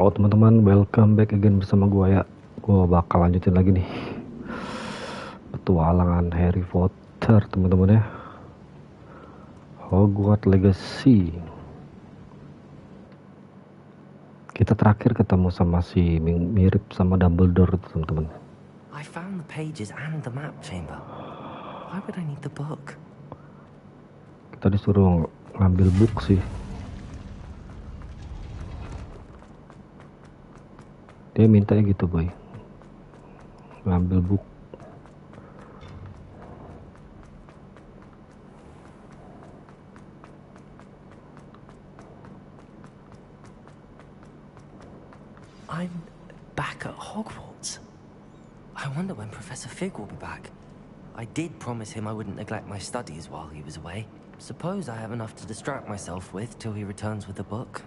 Oh teman-teman, welcome back again bersama gua ya. Gua bakal lanjutin lagi nih petualangan Harry Potter teman-teman ya. Hogwarts Legacy. Kita terakhir ketemu sama si mirip sama Dumbledore teman-teman. I found the pages and the map chamber. Why would I need the book? Kita disuruh ngambil book sih. Dia mintanya gitu boy, ngambil book. I'm back at Hogwarts. I wonder when Professor Fig will be back. I did promise him I wouldn't neglect my studies while he was away. Suppose I have enough to distract myself with till he returns with the book.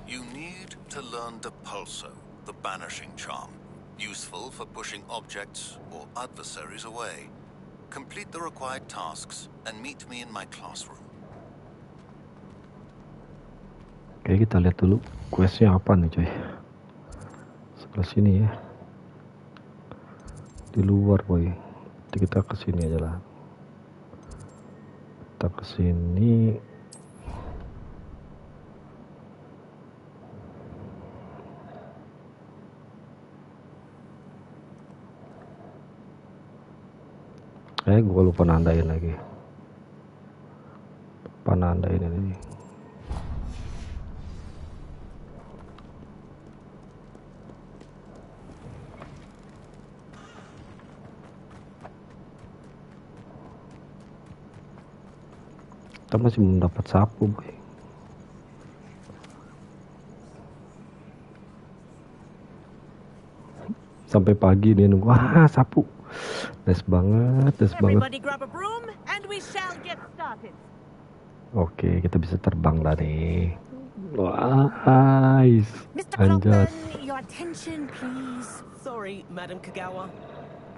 You need to learn the Pulso, the banishing charm, useful for pushing objects or adversaries away. Complete the required tasks and meet me in my classroom. Oke, kita lihat dulu questnya apa nih coy. Sebelah sini ya, di luar boy. Jadi kita kesini aja lah. Kita kesini. Gue lupa nandain lagi. Lupa nandain ini. Kita masih belum dapat sapu boy. Sampai pagi dia nunggu. Wah, sapu. Nice banget, nice banget. Oke, kita bisa terbang lah nih. Wah, nice. Anjas. Your attention, please. Sorry, Madam Kagawa.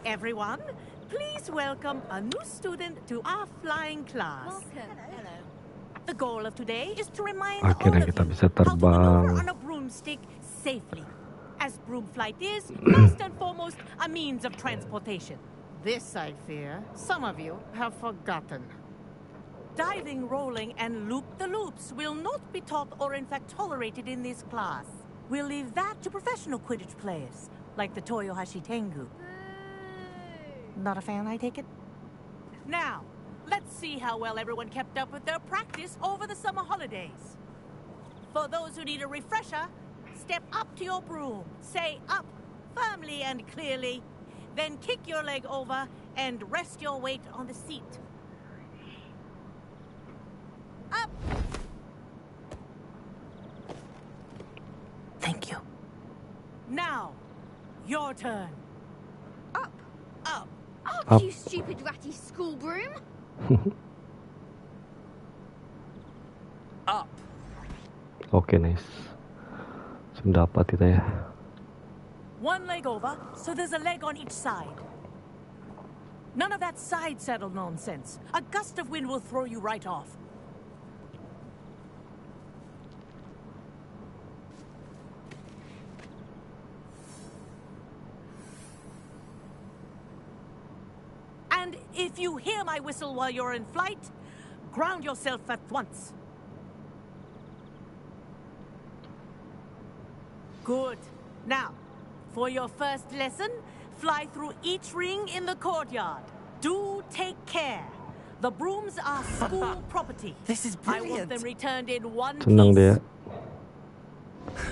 Everyone, please welcome a new student to our flying class. Welcome. Hello. The goal of today is to remind Akhirnya all of kita you bisa how to terbang. maneuver on a broomstick safely. As broom flight is, first and foremost, a means of transportation. This, I fear, some of you have forgotten. Diving, rolling, and loop-the-loops will not be taught or in fact tolerated in this class. We'll leave that to professional Quidditch players, like the Toyohashi Tengu. Not a fan, I take it? Now, let's see how well everyone kept up with their practice over the summer holidays. For those who need a refresher, step up to your broom, say up firmly and clearly, then kick your leg over and rest your weight on the seat. Up! Thank you. Now, your turn. Up. Up. Up, Up. you stupid ratty school broom. Up. Oke, nice. Sudah dapat kita ya. One leg over, so there's a leg on each side. None of that side saddle nonsense. A gust of wind will throw you right off. And if you hear my whistle while you're in flight, ground yourself at once. Good. Now, for your first lesson, fly through each ring in the courtyard. Do take care. The brooms are school property. This is I want brilliant. them returned in one Senang piece. dia.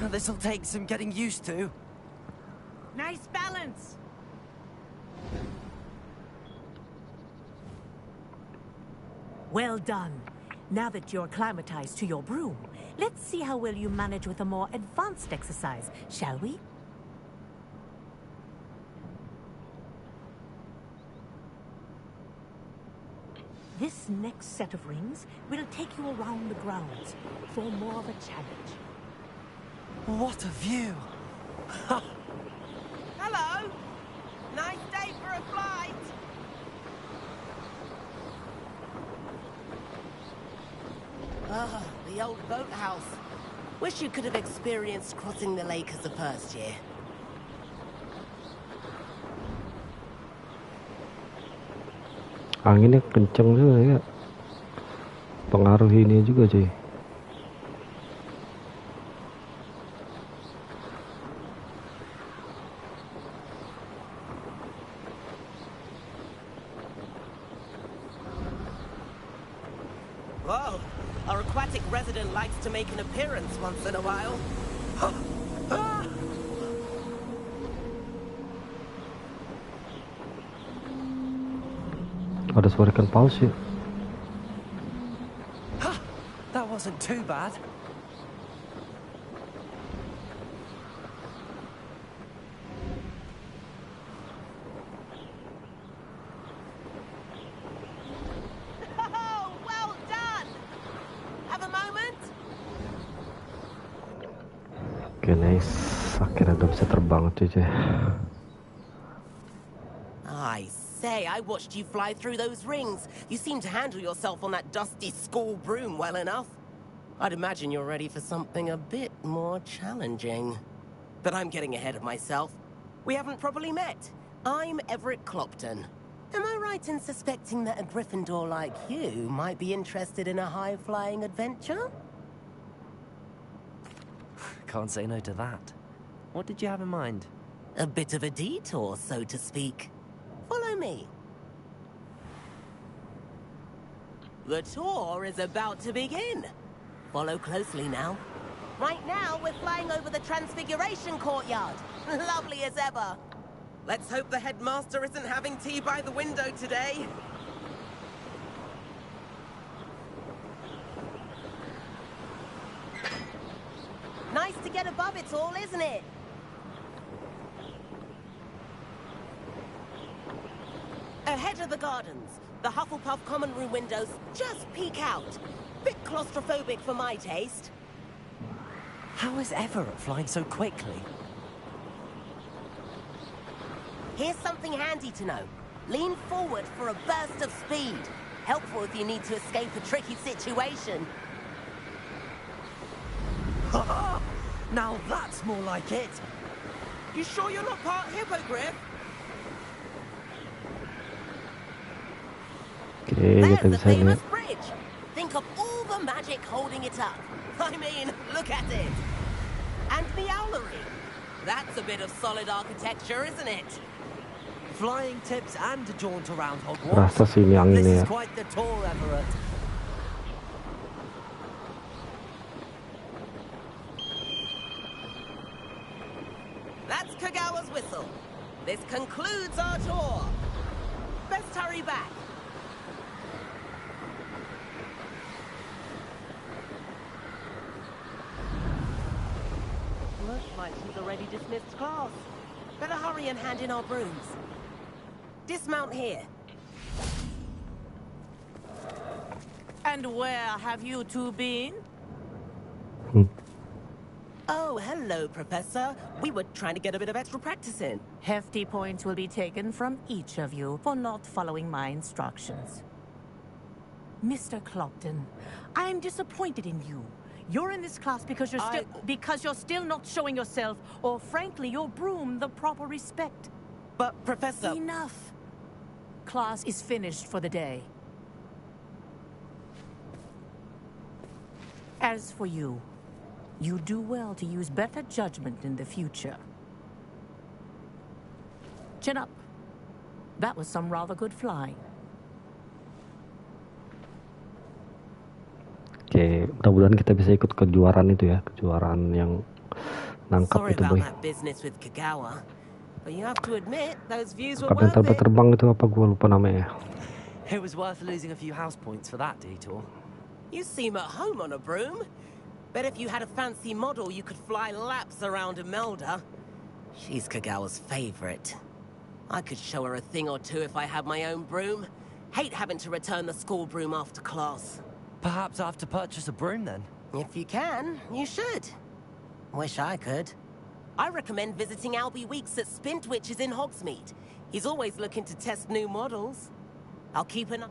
This'll take some getting used to. Nice balance. Well done. Now that you're acclimatized to your broom, let's see how well you manage with a more advanced exercise, shall we? This This next set of rings will take you around the grounds for more of a challenge. What a view! Hello! Nice day for a flight! Ah, the old boathouse. Wish you could have experienced crossing the lake as a first year. Anginnya kenceng juga ya. Pengaruh ini juga cuy. Whoa, our aquatic resident likes to make an appearance once in a while. Ada suara ikan paus ya. That wasn't too bad. Oh, well done! Have a moment? Oke, nice. Akhirnya udah bisa terbang cuy. I say, I watched you fly through those rings. You seem to handle yourself on that dusty school broom well enough. I'd imagine you're ready for something a bit more challenging. But I'm getting ahead of myself. We haven't properly met. I'm Everett Clopton. Am I right in suspecting that a Gryffindor like you might be interested in a high-flying adventure? Can't say no to that. What did you have in mind? A bit of a detour, so to speak. Follow me. The tour is about to begin. Follow closely now. Right now, we're flying over the Transfiguration Courtyard. Lovely as ever. Let's hope the headmaster isn't having tea by the window today. Nice to get above it all, isn't it? Ahead of the gardens, the Hufflepuff common room windows just peek out. Bit claustrophobic for my taste. How is Everett flying so quickly? Here's something handy to know. Lean forward for a burst of speed. Helpful if you need to escape a tricky situation. Now that's more like it. You sure you're not part hippogriff? Oke, There's kita the bisa lihat. famous bridge. Think of all the magic holding it up. I mean, look at it. And the owlery. That's a bit of solid architecture, isn't it? Flying tips and a jaunt around Hogwarts. Rasa sih ini This anginnya is ya. quite the tour, Everett. That's Kagawa's whistle. This concludes our tour. Best hurry back. Looks like she's already dismissed class. Better hurry and hand in our brooms. Dismount here. And where have you two been? Oh, hello, Professor. We were trying to get a bit of extra practice in. Hefty points will be taken from each of you for not following my instructions. Mr. Clopton, I'm disappointed in you. You're in this class because you're still not showing yourself, or frankly, your broom the proper respect. But, Professor... Enough. Class is finished for the day. As for you, you do well to use better judgment in the future. Chin up. That was some rather good flying. Oke, mudah-mudahan kita bisa ikut kejuaraan itu ya, kejuaraan yang nangkap Sorry itu about boy. that business with Kagawa, but you have to admit those views were Kapten worth it. terbang itu apa gue lupa namanya. It was worth losing a few house points for that detour. You seem at home on a broom. Bet if you had a fancy model, you could fly laps around Imelda. She's Kagawa's favorite. I could show her a thing or two if I had my own broom. Hate having to return the school broom after class. Perhaps I have to purchase a broom then. If you can, you should. Wish I could. I recommend visiting Albie Weeks at Spintwitches in Hogsmeade. He's always looking to test new models. I'll keep an eye.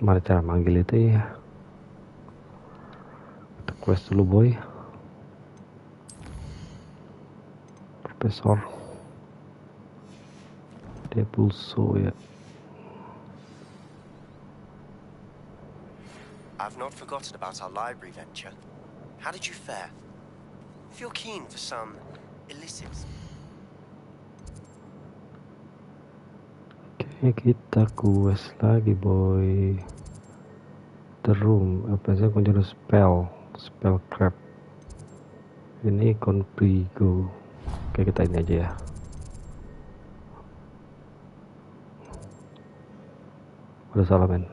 Gimana cara manggil itu ya? Kita quest dulu boy. Profesor. Dia pulso ya. I've not forgotten about our library venture. How did you fare? If you're keen for some illicit... Oke, kita quest lagi boy. The room, apa sih kunjungan spell crab. Ini Confrigo. Oke, kita ini aja ya. Udah salah men.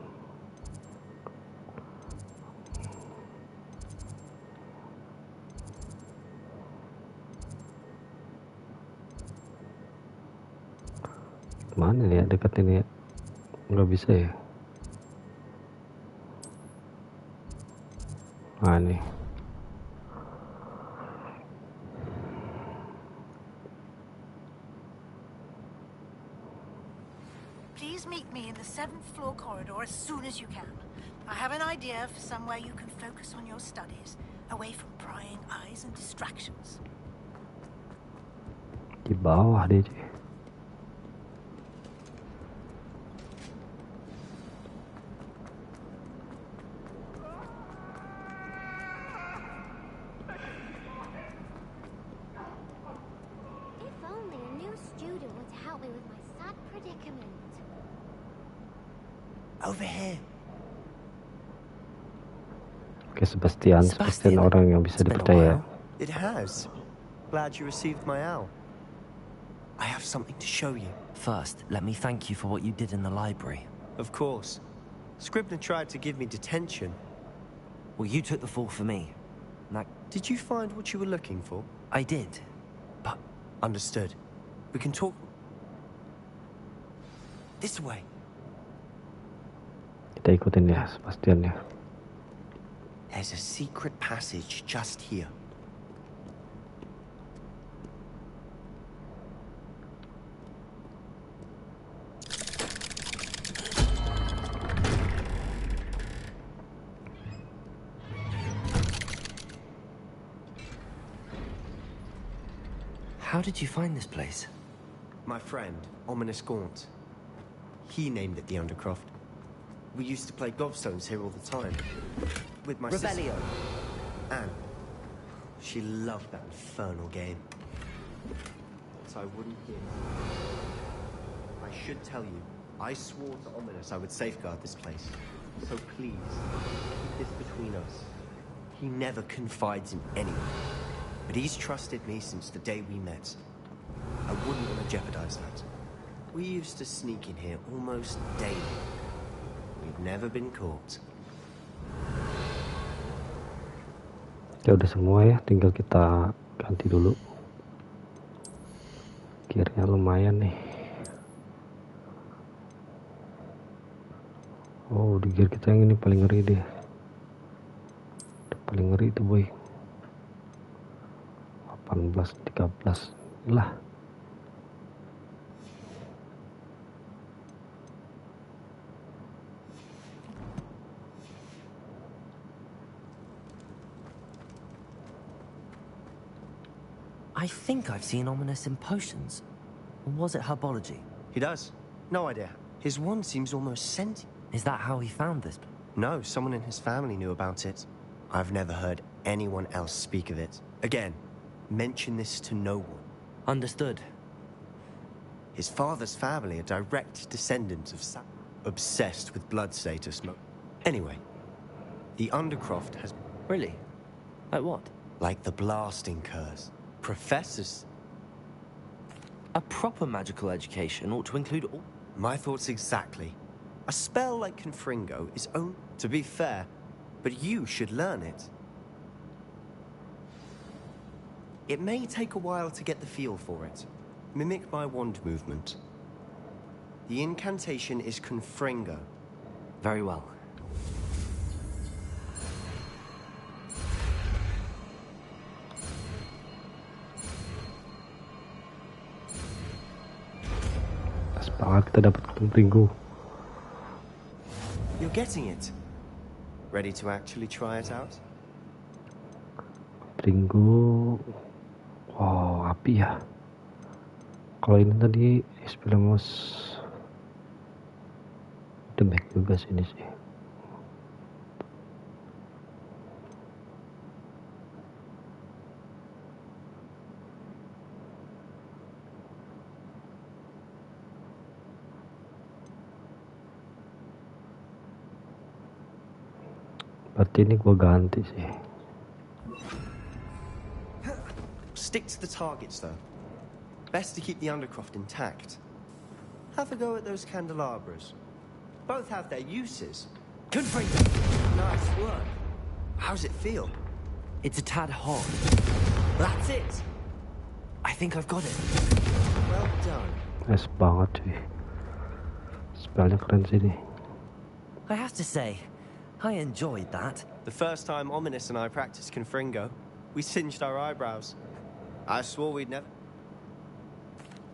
Mana nih ya, dekat ini ya? Nggak bisa ya. Nah nih. Please meet me in the 7th floor corridor as soon as you can. I have an idea for somewhere you can focus on your studies, away from prying eyes and distractions. Di bawah deh. Over here. Oke, Sebastian orang yang bisa dipercaya. It has. Glad you received my owl. I have something to show you. First, let me thank you for what you did in the library. Of course. Scribner tried to give me detention. Well, you took the fall for me. Did you find what you were looking for? I did, but... Understood. We can talk... This way. Kita ikutin ya, Sebastian ya. There's a secret passage just here. How did you find this place? My friend, Ominous Gaunt. He named it the Undercroft. We used to play gobstones here all the time. With my Revelio. sister. Anne. She loved that infernal game. So I wouldn't give. I should tell you, I swore to Ominous I would safeguard this place. So please, keep this between us. He never confides in anyone. But he's trusted me since the day we met. I wouldn't want to jeopardize that. We used to sneak in here almost daily. We've never been caught. Ya udah semua ya, tinggal kita ganti dulu. Gearnya lumayan nih. Oh, di gear kita yang ini paling ngeri deh. Paling ngeri itu boy. 18, 13 lah. I think I've seen Ominous in potions. Or was it herbology? He does. No idea. His wand seems almost sentient. Is that how he found this? No, someone in his family knew about it. I've never heard anyone else speak of it. Again, mention this to no one. Understood. His father's family are direct descendants of obsessed with blood status. Anyway, the Undercroft has... Really? Like what? Like the blasting curse. Professors. A proper magical education ought to include all... My thoughts exactly. A spell like Confringo is own... To be fair, but you should learn it. It may take a while to get the feel for it. Mimic my wand movement. The incantation is Confringo. Very well. Pas banget kita dapat Confringo. You're getting it. Ready to actually try it out? Confringo. Wow, api ya. Kalau ini tadi Spelemos demek juga sini sih. Berarti ini gua ganti sih. Stick to the targets, though. Best to keep the undercroft intact. Have a go at those candelabras. Both have their uses. Confringo! Nice work. How's it feel? It's a tad hot. That's it. I think I've got it. Well done. Nice banget sih. Spellnya keren sih nih. I have to say, I enjoyed that. The first time Ominous and I practiced Confringo, we singed our eyebrows. I swore we'd never...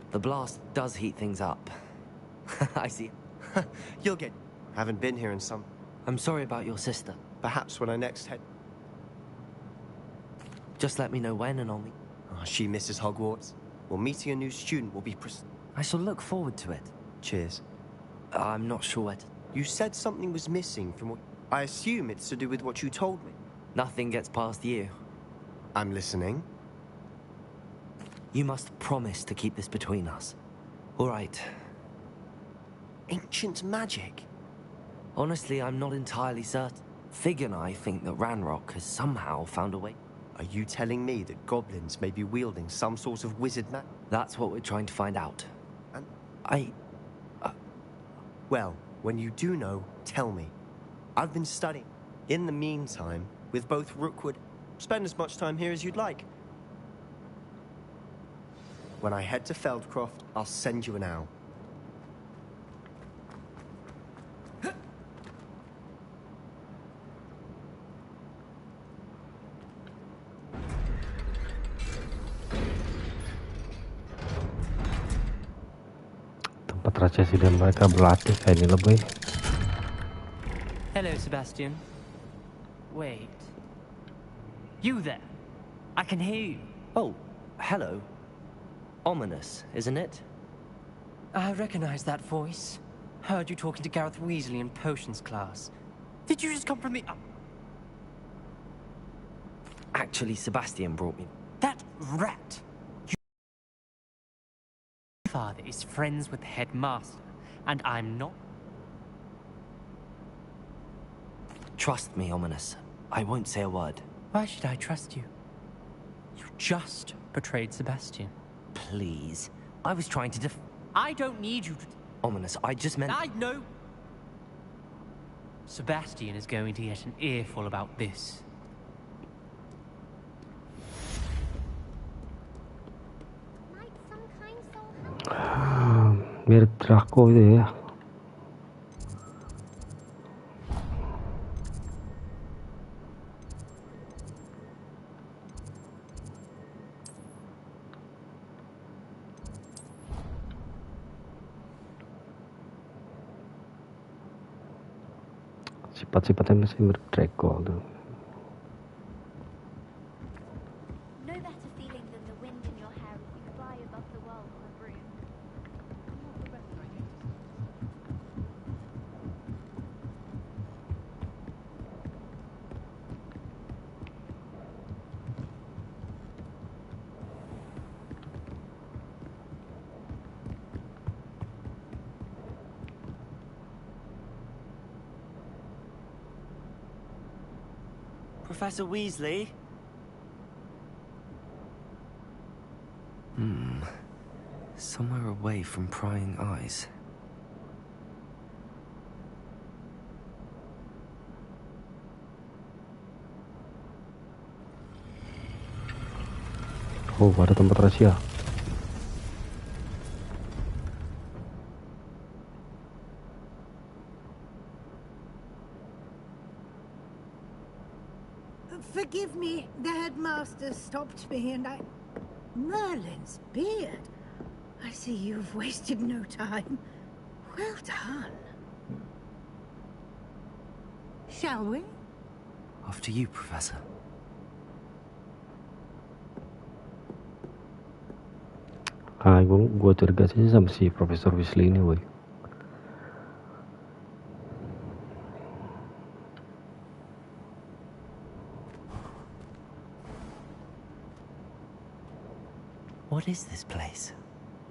The blast does heat things up. I see. You'll get... Haven't been here in some... I'm sorry about your sister. Perhaps when I next head... Just let me know when and I'll meet. Oh, she misses Hogwarts. Well, meeting a new student will be... I shall look forward to it. Cheers. I'm not sure what. You said something was missing from what... I assume it's to do with what you told me. Nothing gets past you. I'm listening. You must promise to keep this between us. All right. Ancient magic? Honestly, I'm not entirely certain. Fig and I think that Ranrock has somehow found a way. Are you telling me that goblins may be wielding some sort of wizard magic? That's what we're trying to find out. And... Well, when you do know, tell me. I've been studying. In the meantime, with both Rookwood, spend as much time here as you'd like. When I head to Feldcroft, I'll send you an owl. Tempat resesi dan mereka berlatih kayak ini lebih. Hello, Sebastian. Wait. You there? I can hear you. Oh, hello. Ominous, isn't it? I recognize that voice. Heard you talking to Gareth Weasley in potions class. Did you just come from the... Actually, Sebastian brought me. That rat! Your father is friends with the headmaster, and I'm not... Trust me, Ominous. I won't say a word. Why should I trust you? You just betrayed Sebastian. Please. I was trying to I don't need you to... Ominous, I just meant... I know... Sebastian is going to get an earful about this. Might some kind soul help? Mirip Draco itu ya. Sifat-sifatnya masih mirip Draco tuh. No better feeling than the wind in your hair as you fly above the world on a broom. Professor Weasley? Somewhere away from prying eyes. Oh, ada tempat rahasia. Forgive me, the headmaster stopped me and I... Merlin's beard. I see you've wasted no time. Well done. Shall we? After you, Professor. Gua curiga sih sama si Profesor Weasley ini, woy. What is this place?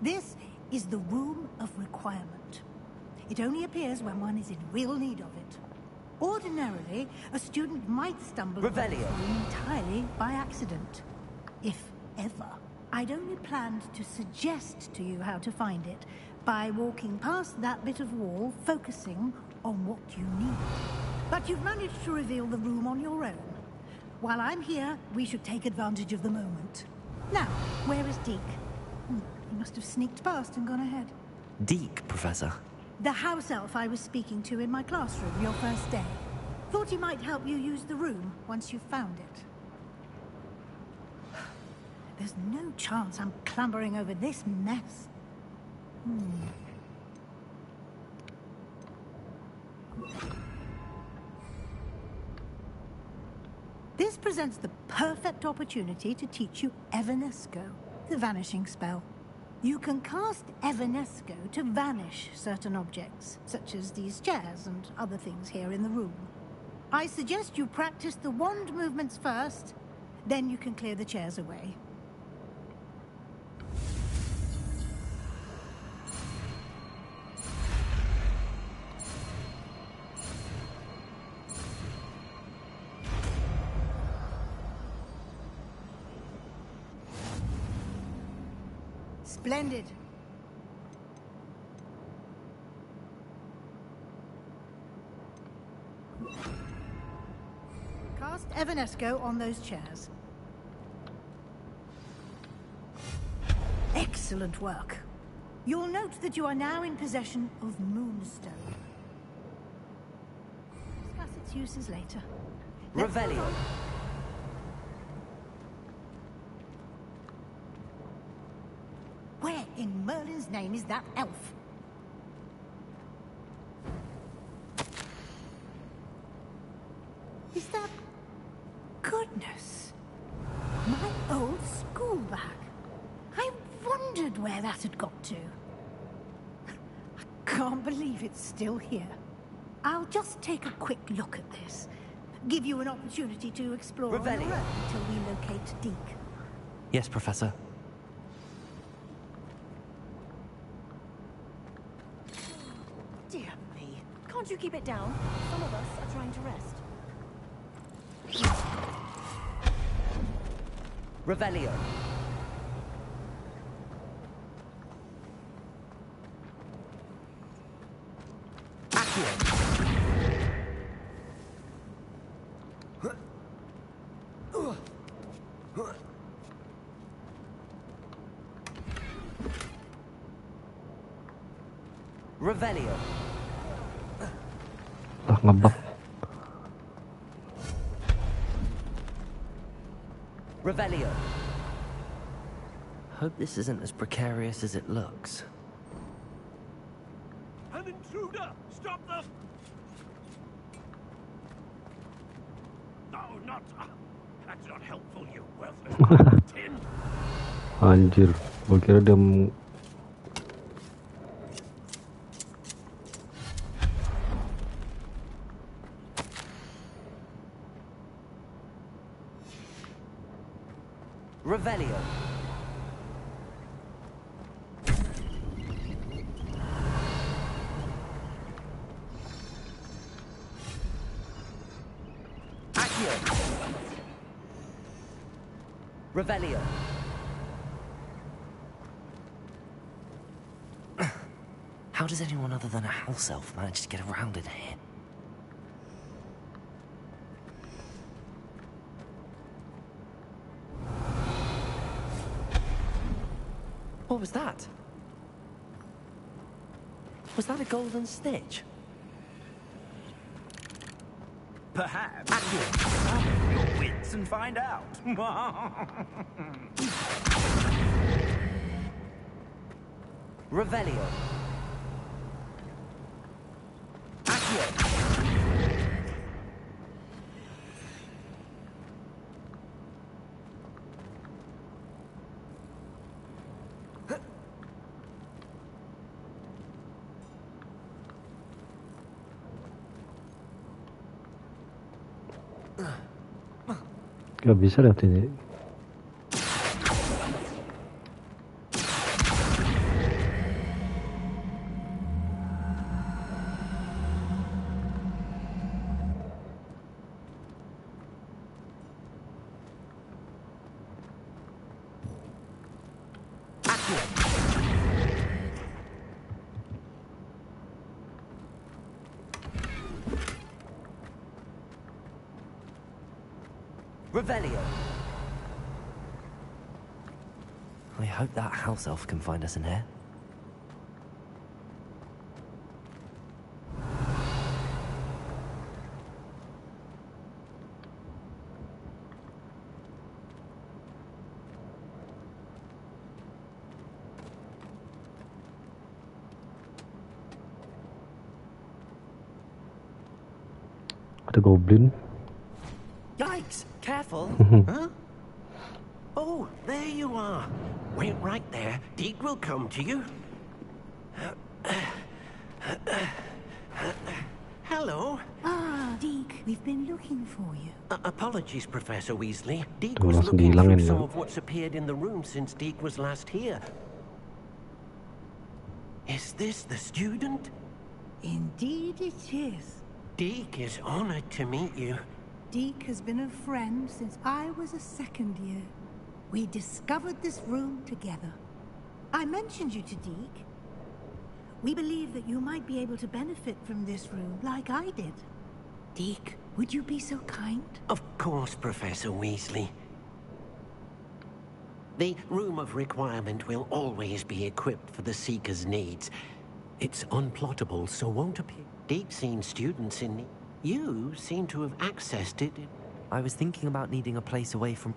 This is the Room of Requirement. It only appears when one is in real need of it. Ordinarily, a student might stumble upon this room entirely by accident. If ever. I'd only planned to suggest to you how to find it by walking past that bit of wall, focusing on what you need. But you've managed to reveal the room on your own. While I'm here, we should take advantage of the moment. Now, where is Deke? He must have sneaked past and gone ahead. Deke, Professor? The house elf I was speaking to in my classroom your first day. Thought he might help you use the room once you've found it. There's no chance I'm clambering over this mess. This presents the perfect opportunity to teach you Evanesco, the vanishing spell. You can cast Evanesco to vanish certain objects, such as these chairs and other things here in the room. I suggest you practice the wand movements first, then you can clear the chairs away. Splendid. Cast Evanesco on those chairs. Excellent work. You'll note that you are now in possession of Moonstone. Discuss its uses later. Revelio. Where in Merlin's name is that elf? Is that... Goodness! My old school bag. I wondered where that had got to. I can't believe it's still here. I'll just take a quick look at this. Give you an opportunity to explore on your own until we locate Deke. Yes, Professor. Dear me. Can't you keep it down? Some of us are trying to rest. Revelio. Revelio. Ngebak. Revelio. Hope this isn't as precarious as it looks. An intruder! Stop them! No, not... that's not helpful, you worthless tin. Anjir, gua kira dia Revelio. Accio. Revelio. How does anyone other than a house elf manage to get around in here? What was that? Was that a golden snitch? Perhaps summon your wits and find out. Revelio. Accio. Gak bisa lihat ini. Revelio. I hope that house elf can find us in here. Ada goblin. Yikes! Careful! Huh? Oh, there you are. Wait right there. Deke will come to you. Hello. Ah, Deke, we've been looking for you. Apologies, Professor Weasley. Deke Tuh, was langsung looking dihilangin through some ya. of what's appeared in the room since Deke was last here. Is this the student? Indeed it is. Deke is honored to meet you. Deke has been a friend since I was a second year. We discovered this room together. I mentioned you to Deke. We believe that you might be able to benefit from this room like I did. Deke, would you be so kind? Of course, Professor Weasley. The Room of Requirement will always be equipped for the Seeker's needs. It's unplottable, so won't appear. Deke's seen students in need. You seem to have accessed it. I was thinking about needing a place away from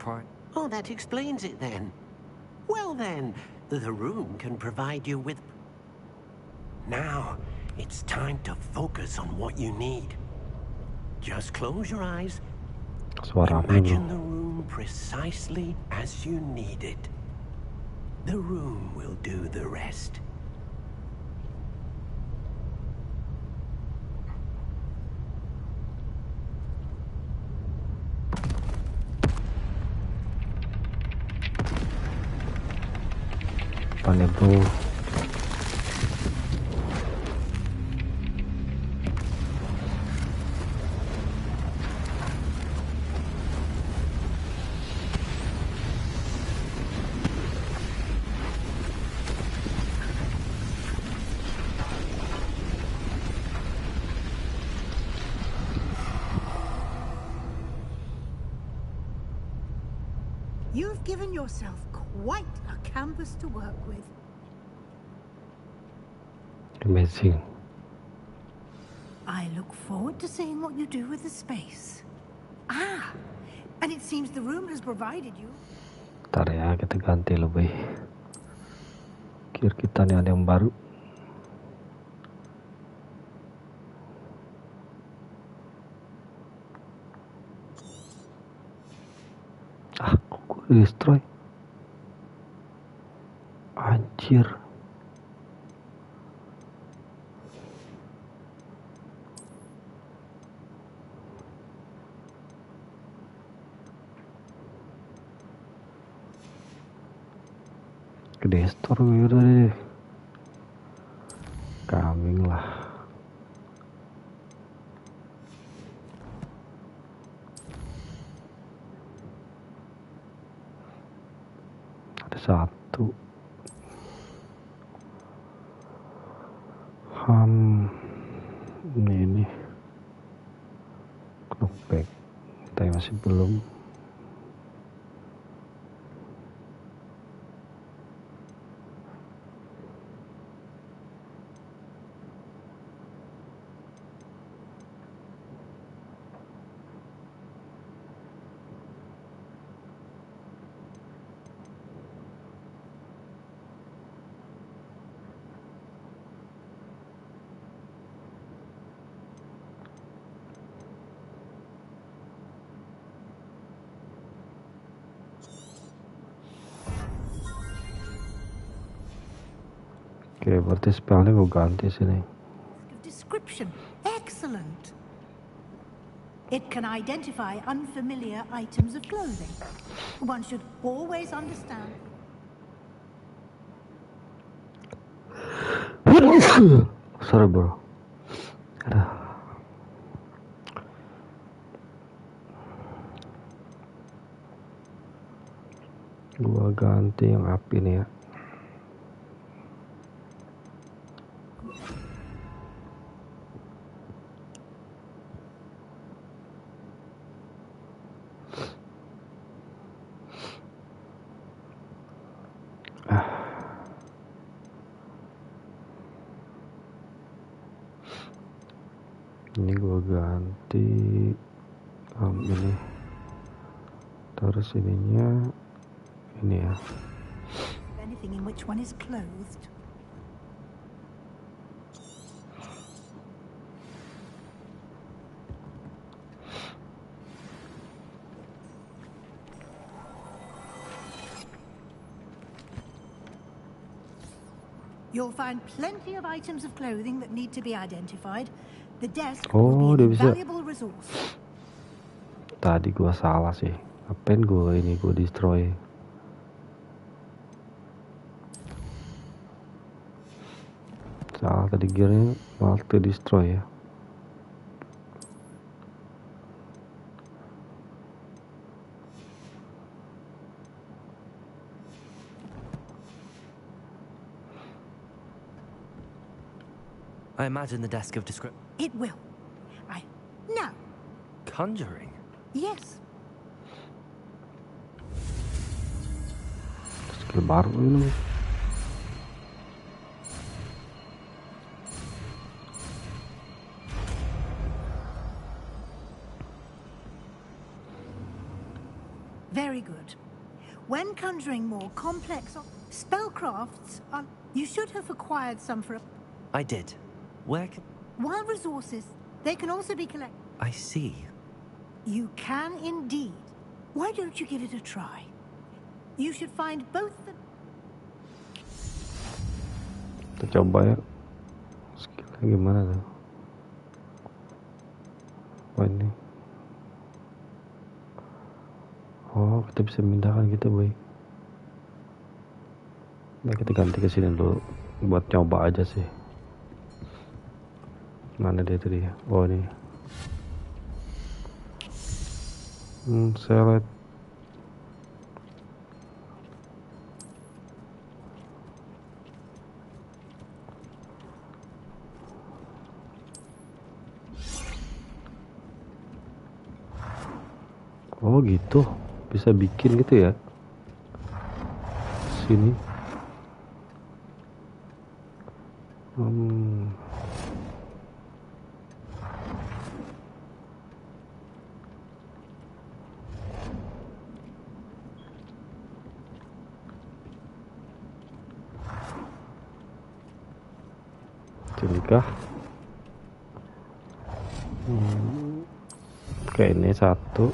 Oh, that explains it then. Well then, the room can provide you with... Now, it's time to focus on what you need. Just close your eyes. Suara apa Imagine bro? the room precisely as you need it. The room will do the rest. Apaan ya bro? You've given yourself quite a canvas to work with. Amazing. I look forward to seeing what you do with the space. Ah, and it seems the room has provided you. Ntar ya, kita ganti lebih. Kira kita nih ada yang baru. Ah, kok gue destroy? Anjir. Destroy udah deh. Coming lah. Ada satu. Ini knockback. Tapi masih belum. Oke, berarti spellnya gue ganti sini. Description. Excellent. It can identify unfamiliar items of clothing. One should always understand. Sorry bro. Aduh. Gua ganti yang api nih ya. Ini gua ganti ini, terus ininya ini ya. Anything in which one is clothed. You'll find plenty of items of clothing that need to be identified. The desk will be an invaluable resource. Tadi gua salah sih. Ngapain gua destroy? Salah tadi gearnya malah to destroy ya. I imagine the desk of description. It will. Now. Conjuring? Yes. Skill baru ini. Very good. When conjuring more complex spellcrafts, you should have acquired some for. I did. Where can... Wild resources, they can also be collected. I see. You can indeed. Why don't you give it a try? You should find both the... Kita coba ya. Skillnya gimana tuh? Oh ini. Oh, kita bisa memindahkan gitu boy. Nah, kita ganti ke sini dulu buat coba aja sih. Mana dia tadi ya? Oh ini. Select. Oh gitu, bisa bikin gitu ya. Sini. Sinikah? Oke, ini satu.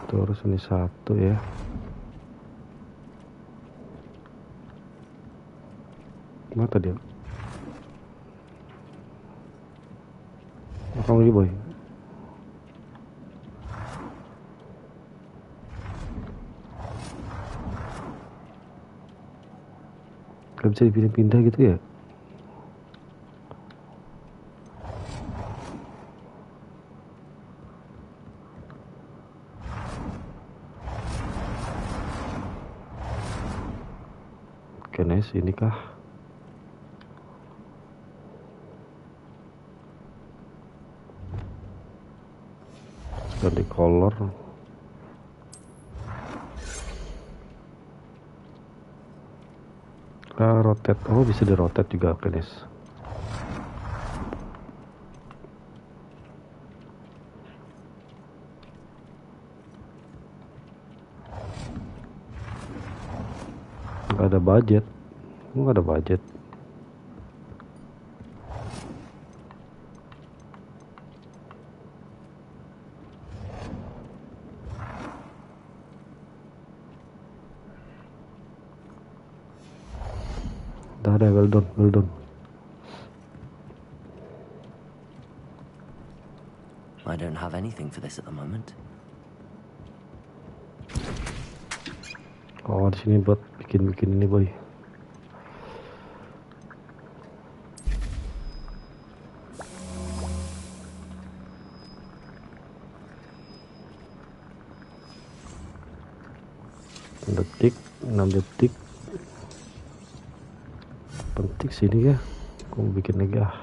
Terus ini satu ya. Mana tadi? Kamu ini boy. Gak bisa dipindah-pindah gitu ya? Oke, nice. Ini kah? Ganti color. Rotate. Oh, bisa di rotate juga. Oke, nice. Gak ada budget. Gak ada budget. Dah, well done. I don't have anything for this at the moment. Oh, di sini buat bikin ini, boy. Detik, 6 detik. Penting sini ya. Aku mau bikin lagi ah.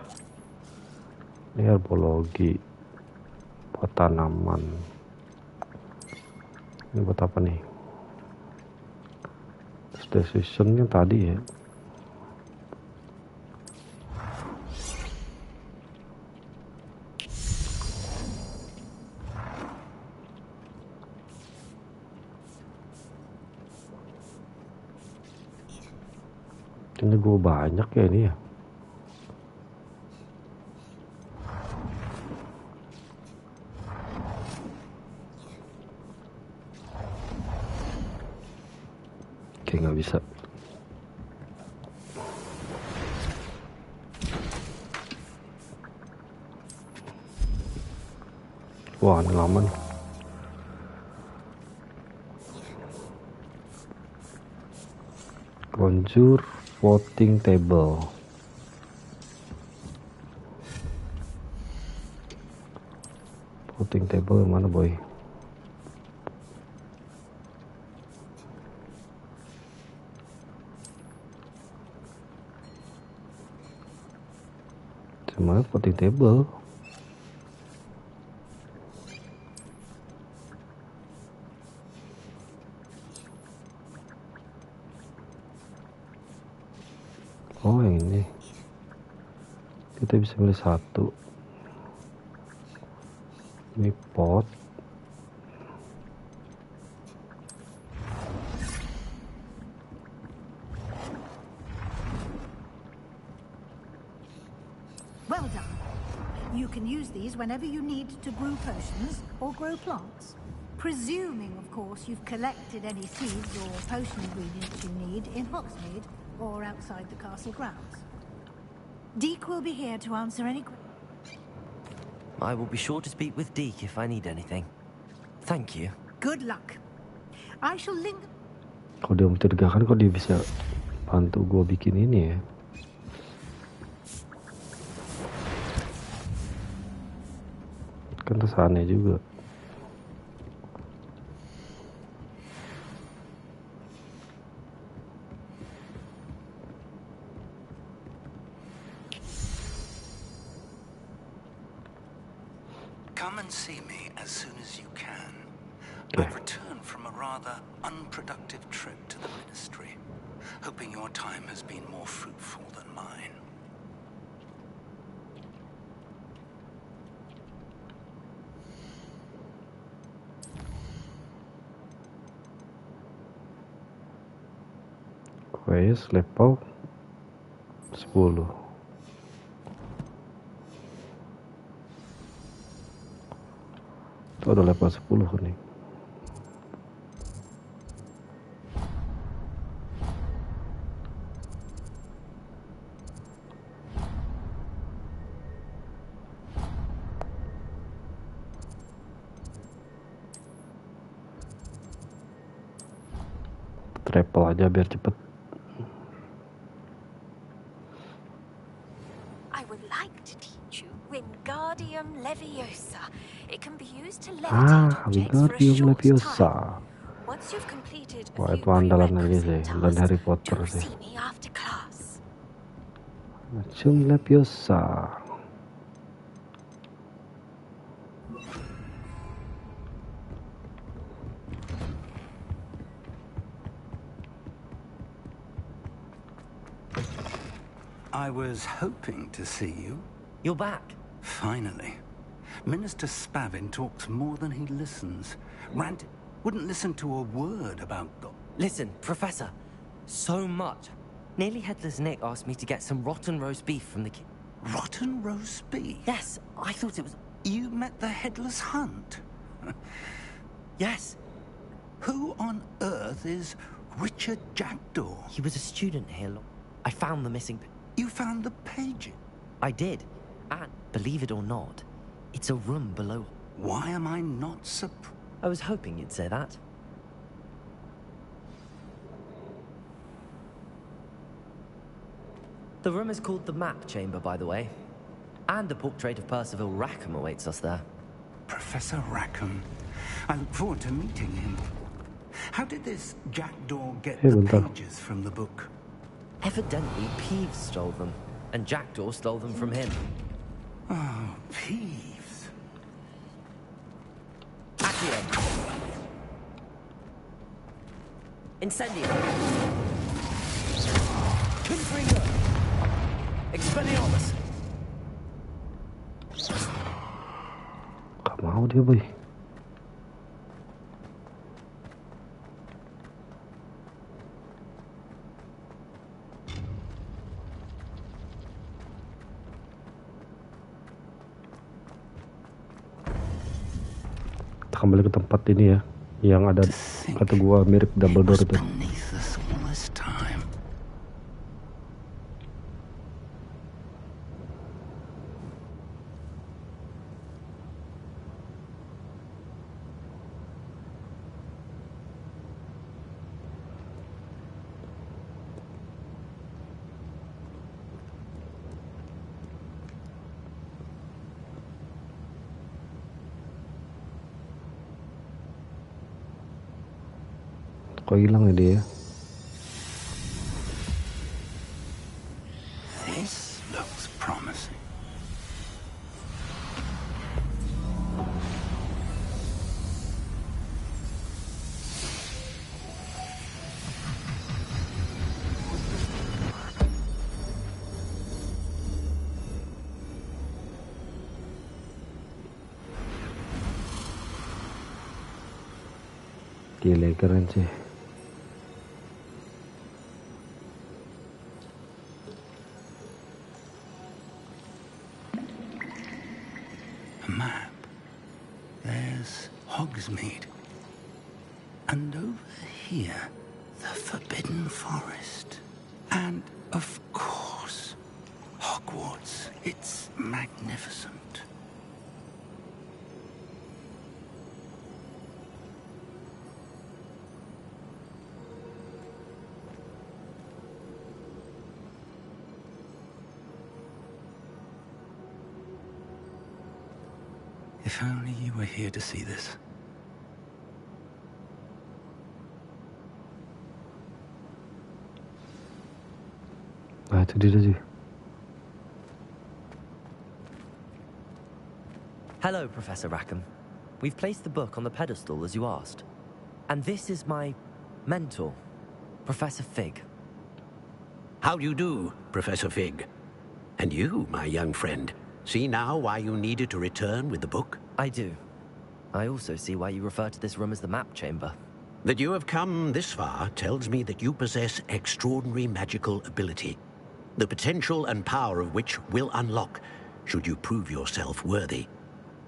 Ini herbologi buat tanaman. Ini buat apa nih? Decisionnya tadi ya. Ini gue banyak ya ini ya. Oke, nggak bisa. Wah, ini lama nih. Conjure voting table. Voting table yang mana, boy? Cuma voting table. Oh, yang ini. Kita bisa pilih satu. Ini pot. Well done. You can use these whenever you need to brew potions or grow plants. Presuming, of course, you've collected any seeds or potion ingredients you need in Hogsmeade or outside the castle grounds. Deke will be here to answer any questions. I will be sure to speak with Deke if I need anything. Thank you. Good luck. I shall linger. Kalau dia mencurigakan, kok dia bisa bantu gue bikin ini ya? Kan terus aneh juga. Come and see me as soon as you can. I've returned from a rather unproductive trip to the Ministry, hoping your time has been more fruitful than mine. Quest level 10. Itu ada level 10 kan nih. Triple aja biar cepet. I would like to teach you Wingardium Leviosa. It can be used to levitate objects for a Wingardium short Leviosa. time. Once you've completed a Wah, few itu andalan lagi sih, prerequisite andalan Harry tasks, Potter do sih. see me after class. Wingardium Leviosa. I was hoping to see you. You're back. Finally. Minister Spavin talks more than he listens. Wouldn't listen to a word about God. Listen, Professor. So much. Nearly Headless Nick asked me to get some rotten roast beef from the Rotten roast beef? Yes, I thought it was... You met the Headless Hunt? Yes. Who on earth is Richard Jackdaw? He was a student here. I found the missing... You found the pages? I did. And, believe it or not, it's a room below. Why am I not surprised? I was hoping you'd say that. The room is called the Map Chamber, by the way. And a portrait of Percival Rackham awaits us there. Professor Rackham. I look forward to meeting him. How did this jackdaw get the pages from the book? Evidently, Peeves stole them, and Jackdaw stole them from him. Oh, Peeves. Accio. Incendio. Confringo. Expelliarmus. Gak mau dia, boy. Kita kembali ke tempat ini ya, yang ada kata gua mirip Dumbledore itu. Kok hilang ya dia? This looks promising. Gila, keren sih. Map. There's Hogsmeade. And over here, the Forbidden Forest. And, of course, Hogwarts. It's magnificent. If only you were here to see this. Nah, itu dia sih. Hello, Professor Rackham. We've placed the book on the pedestal as you asked. And this is my mentor, Professor Fig. How do you do, Professor Fig? And you, my young friend, see now why you needed to return with the book? I do. I also see why you refer to this room as the Map Chamber. That you have come this far tells me that you possess extraordinary magical ability, the potential and power of which will unlock, should you prove yourself worthy.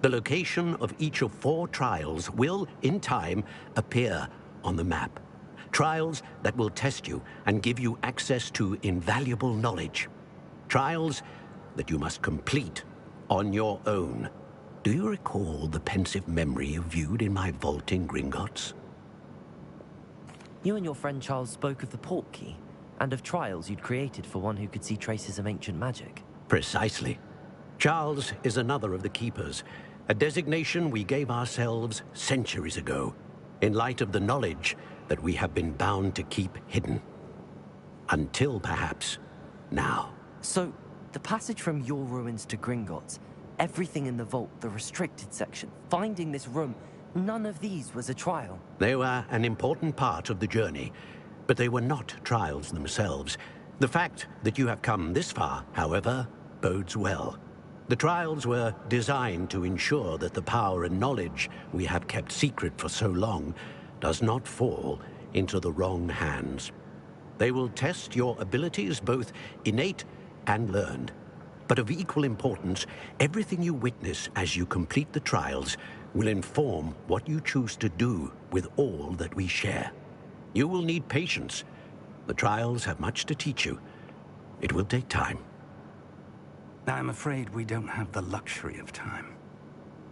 The location of each of 4 trials will, in time, appear on the map. Trials that will test you and give you access to invaluable knowledge. Trials that you must complete on your own. Do you recall the pensive memory you viewed in my vault in Gringotts? You and your friend Charles spoke of the port key, and of trials you'd created for one who could see traces of ancient magic. Precisely. Charles is another of the Keepers, a designation we gave ourselves centuries ago, in light of the knowledge that we have been bound to keep hidden. Until, perhaps, now. So, the passage from your ruins to Gringotts, everything in the vault, the restricted section, finding this room, none of these was a trial. They were an important part of the journey, but they were not trials themselves. The fact that you have come this far, however, bodes well. The trials were designed to ensure that the power and knowledge we have kept secret for so long does not fall into the wrong hands. They will test your abilities, both innate and learned. But of equal importance, everything you witness as you complete the trials will inform what you choose to do with all that we share. You will need patience. The trials have much to teach you, It will take time. I'm afraid we don't have the luxury of time.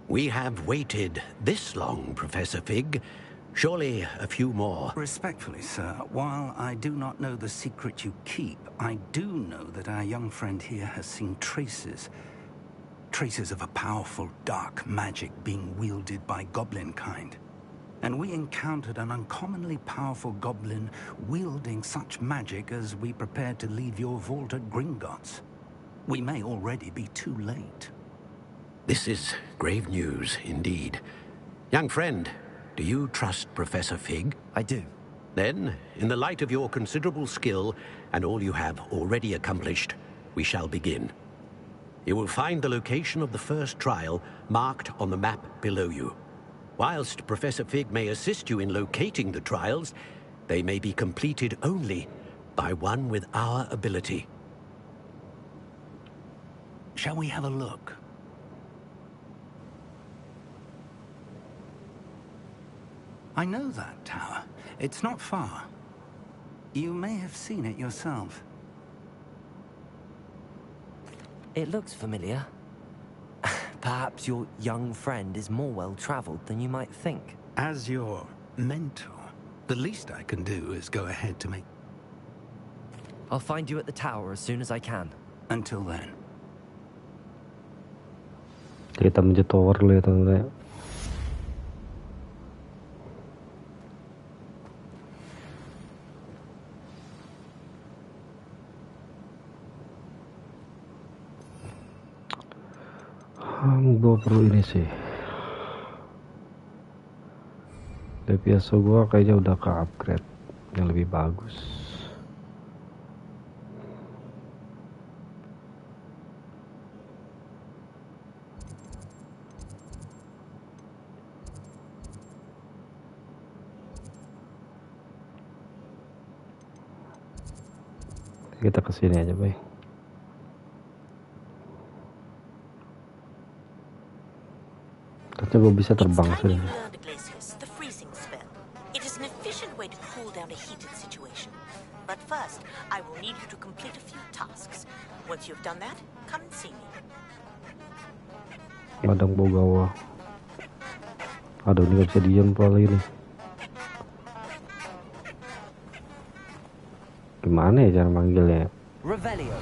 We have waited this long, Professor Fig. Surely a few more. Respectfully, sir, while I do not know the secret you keep, I do know that our young friend here has seen traces of a powerful dark magic being wielded by goblin kind. And we encountered an uncommonly powerful goblin wielding such magic as we prepared to leave your vault at Gringotts. We may already be too late. This is grave news indeed. Young friend, do you trust Professor Fig? I do. Then, in the light of your considerable skill and all you have already accomplished, we shall begin. You will find the location of the first trial marked on the map below you. Whilst Professor Fig may assist you in locating the trials, they may be completed only by one with our ability. Shall we have a look? I know that tower. It's not far. You may have seen it yourself. It looks familiar. Perhaps your young friend is more well-traveled than you might think. As your mentor, the least I can do is go ahead to make... I'll find you at the tower as soon as I can. Until then. Kita menuju tower dulu ya teman-teman. Gue perlu ini sih. DPS gue kayaknya udah ke upgrade yang lebih bagus. Kita kesini aja, Bay. Ternyata gue bisa terbang sih. The freezing spell. It is an efficient way to cool down a heated situation. But first, I will need you to complete a few tasks. Once you've done that, come and see me. Madang Bogawa. Aduh, ini gak bisa diem kali ini. Gimana ya cara manggilnya? Revelio.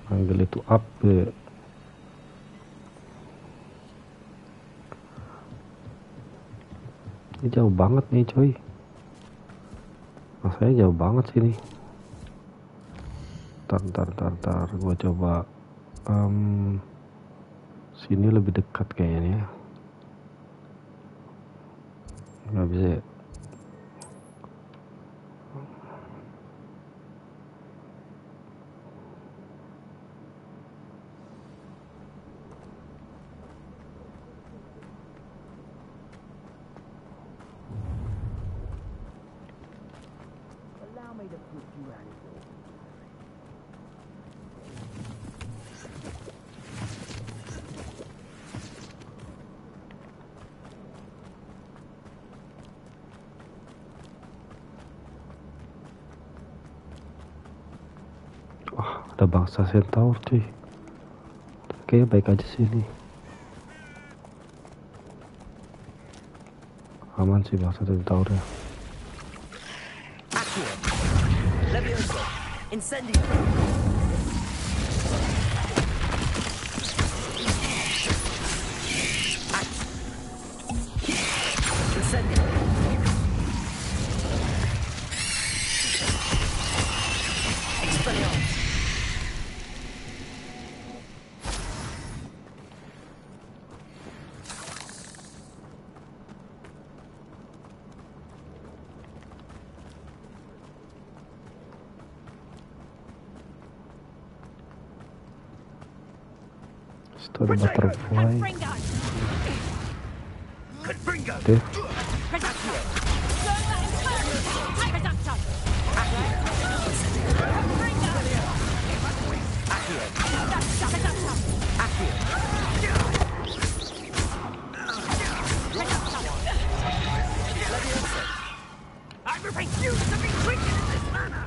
Manggil itu up ya. Ini jauh banget nih coy. Masanya jauh banget sini. Tar. Gue coba sini lebih dekat kayaknya. Nggak bisa ya. Ada bangsa centaur cuy. Kayaknya baik aja sini. Aman sih bangsa centaur ya. Levioso. Incendio. Incendio. Expelliarmus. Ada butterfly. Oke. I refuse to be treated in this manner!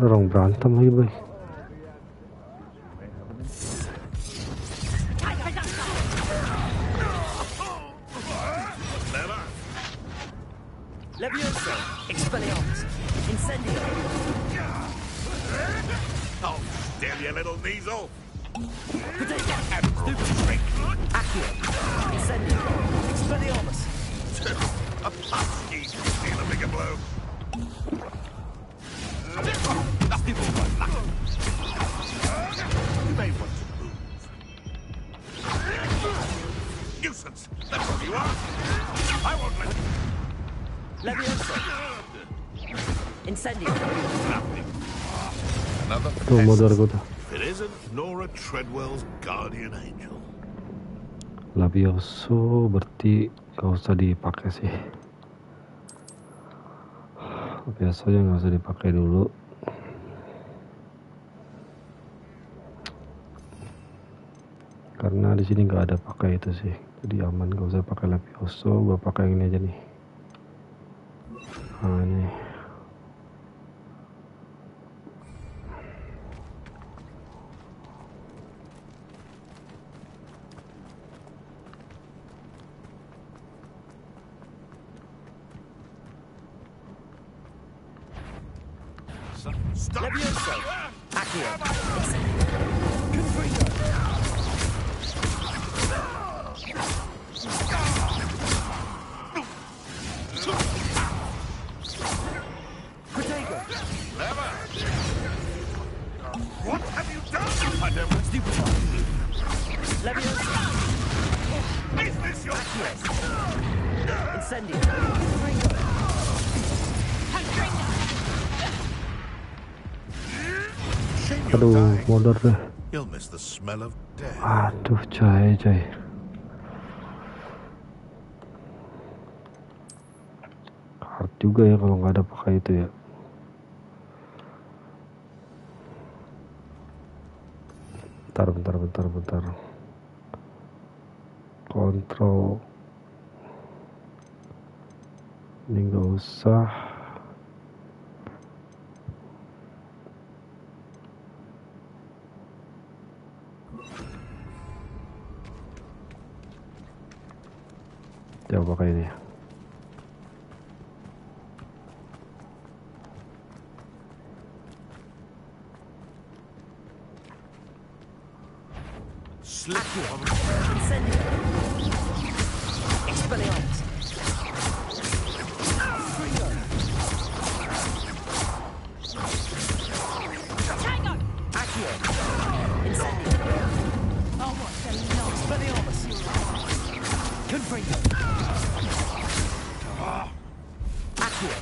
Orang berantem lagi, boy. Leviosa, Expelliarmus, Incendio. Oh, damn your little knees off. Stupid trick. Accio, Incendio, Expelliarmus. A husky to steal a bigger blow. Stupid one. You may want to move. Nuisance. That's what you are. I won't let you. Leviosa, Incendio. Another Tuh modal gue tuh. It isn't Nora Treadwell's guardian angel. Labioso berarti gak usah dipakai sih. Biasanya nggak usah dipakai dulu. Karena di sini nggak ada pakai itu sih, jadi aman, gak usah pakai Labioso. Gue pakai yang ini aja nih. Nah ini. Stop. Leviosa, Accio, Confringo. Protego. Never. What have you done? I don't want Stupid one. Leviosa, Is this your Accio, Incendio, Confringo. Aduh, modal deh. You'll miss the smell of death. Aduh, coy. Hard juga ya kalau nggak ada pakai itu ya. Bentar. Kontrol. Ini nggak usah. Coba pakai ini. Accio, Incendio, Expelliarmus. Confringo. Accio, Incendio. Oh, what the no. Expelliarmus. Confringo. Accio.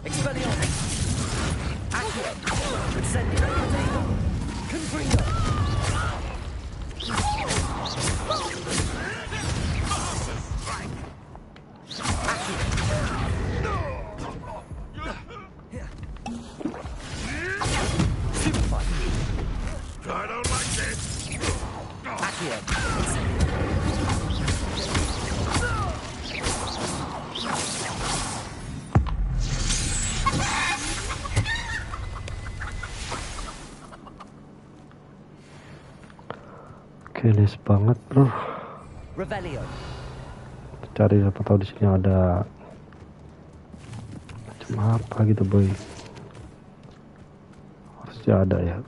Expelliarmus. Accio. Incendio. Confringo. Stupefy. I don't like this. Accio. Oke, list banget, bro. Revelio. Cari siapa tahu di sini ada macam apa gitu, boy. Harusnya ada ya.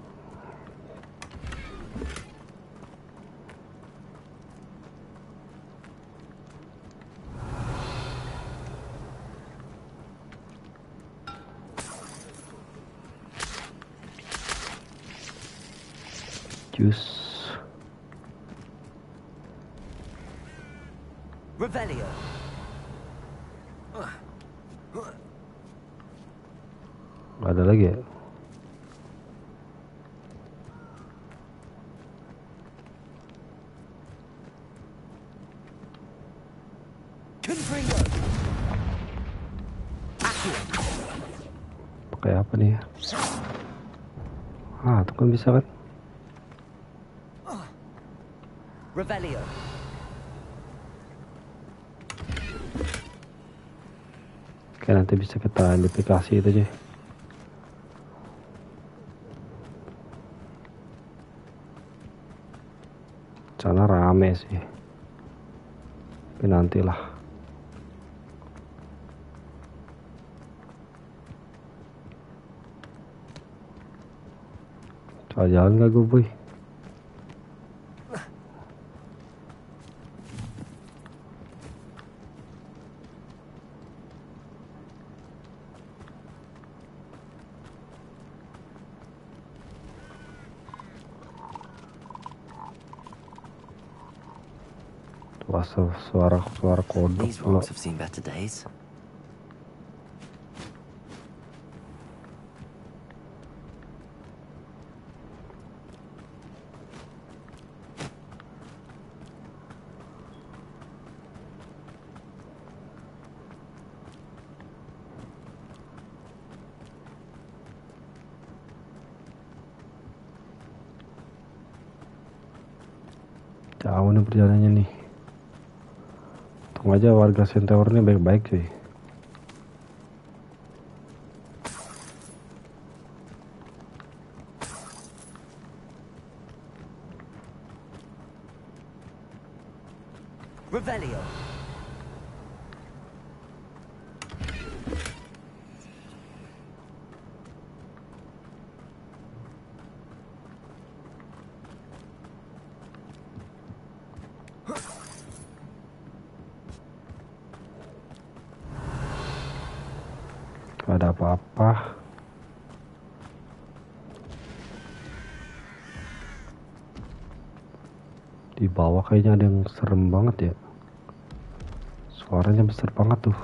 Jus. Revelio. Nggak ada lagi ya. Confringo. Accio. Pakai apa nih ya? Itu kan bisa kan? Revelio. Oke, nanti bisa kita identifikasi itu aja. Sana rame sih, tapi nantilah. Coba jalan gak gue, boy? Suara kodok. These rocks have seen better days. Jauh nih perjalanannya nih. Tunggu aja warga Centaur ini baik-baik sih. Revelio. Gak ada apa-apa. Di bawah kayaknya ada yang serem banget ya. Suaranya besar banget tuh.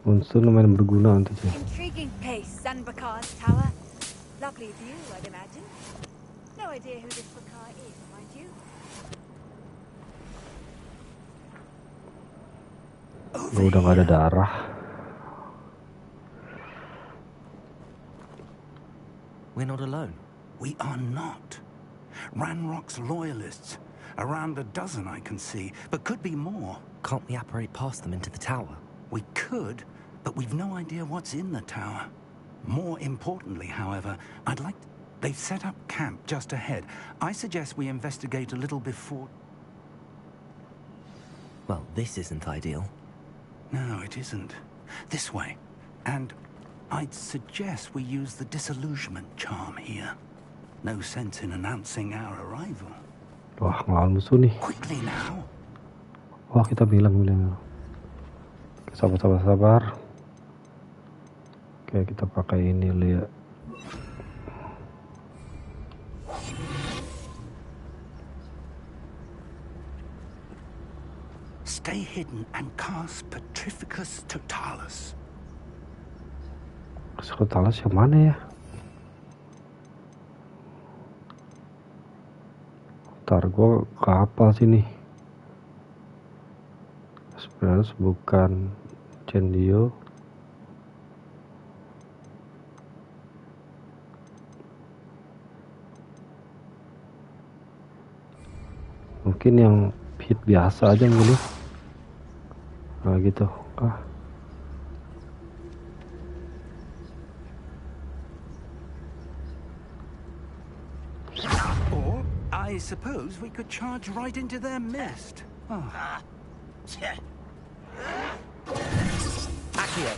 Unsur lumayan berguna untuk sih. Intriguing place, Sanbakar's tower. Lovely view, I'd imagine. No idea who this Bakar is, mind you. Udah gak ada darah. We're not alone. We are not. Ranrock's loyalists. Around a dozen I can see, but could be more. Can't we apparate past them into the tower? We could, but we've no idea what's in the tower. More importantly, however, they've set up camp just ahead. I suggest we investigate a little before... Well, this isn't ideal. No, it isn't. This way. And I'd suggest we use the disillusionment charm here. No sense in announcing our arrival. Wah, ngelawan musuh nih. Quickly now. Wah, kita bilang. Sabar. Oke, kita pakai ini dulu ya. Stay hidden and cast Petrificus Totalis. Totalis yang mana ya? Ntar gue kapal sini. Sebenarnya bukan Cendio. Mungkin yang hit biasa aja dulu. Nah gitu. Or I suppose we could charge right into their mist. Oh. Accio.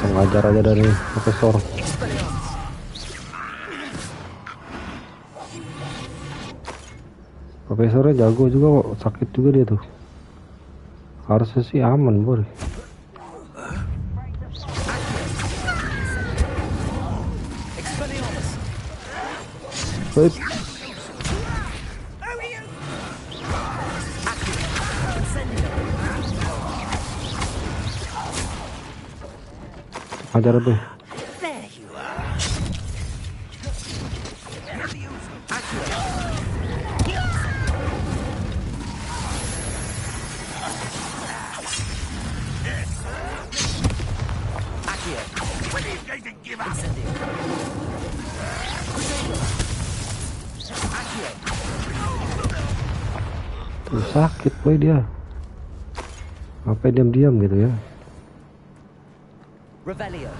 Pengajar aja dari profesor. Profesornya jago juga kok, sakit juga dia tuh. Harusnya sih aman, boy. Wait. Ajar apa? Tuh sakit boy dia. Apa diam-diam gitu ya? Revelio.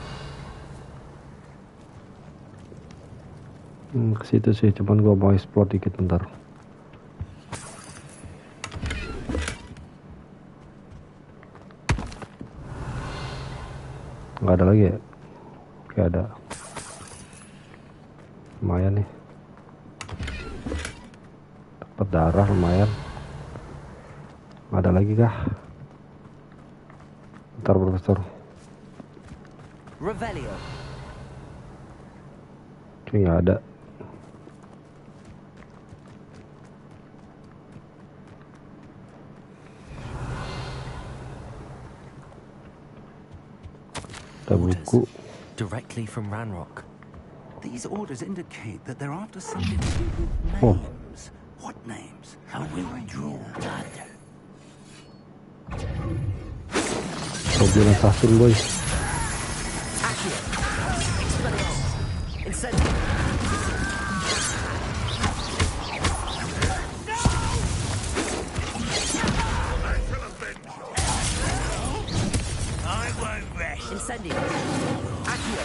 Ke situ sih, cuman gua mau explore dikit bentar. Nggak ada lagi ya? Oke, ada. Lumayan nih. Dapat darah lumayan. Nggak ada lagi kah? Bentar, Profesor. Revelio. Oke, nggak ada. Ada buku. Directly from Ranrock. These orders indicate that they're after something to do with names. What names? I will draw that. Mobil assassin boy. Incendio. Accio.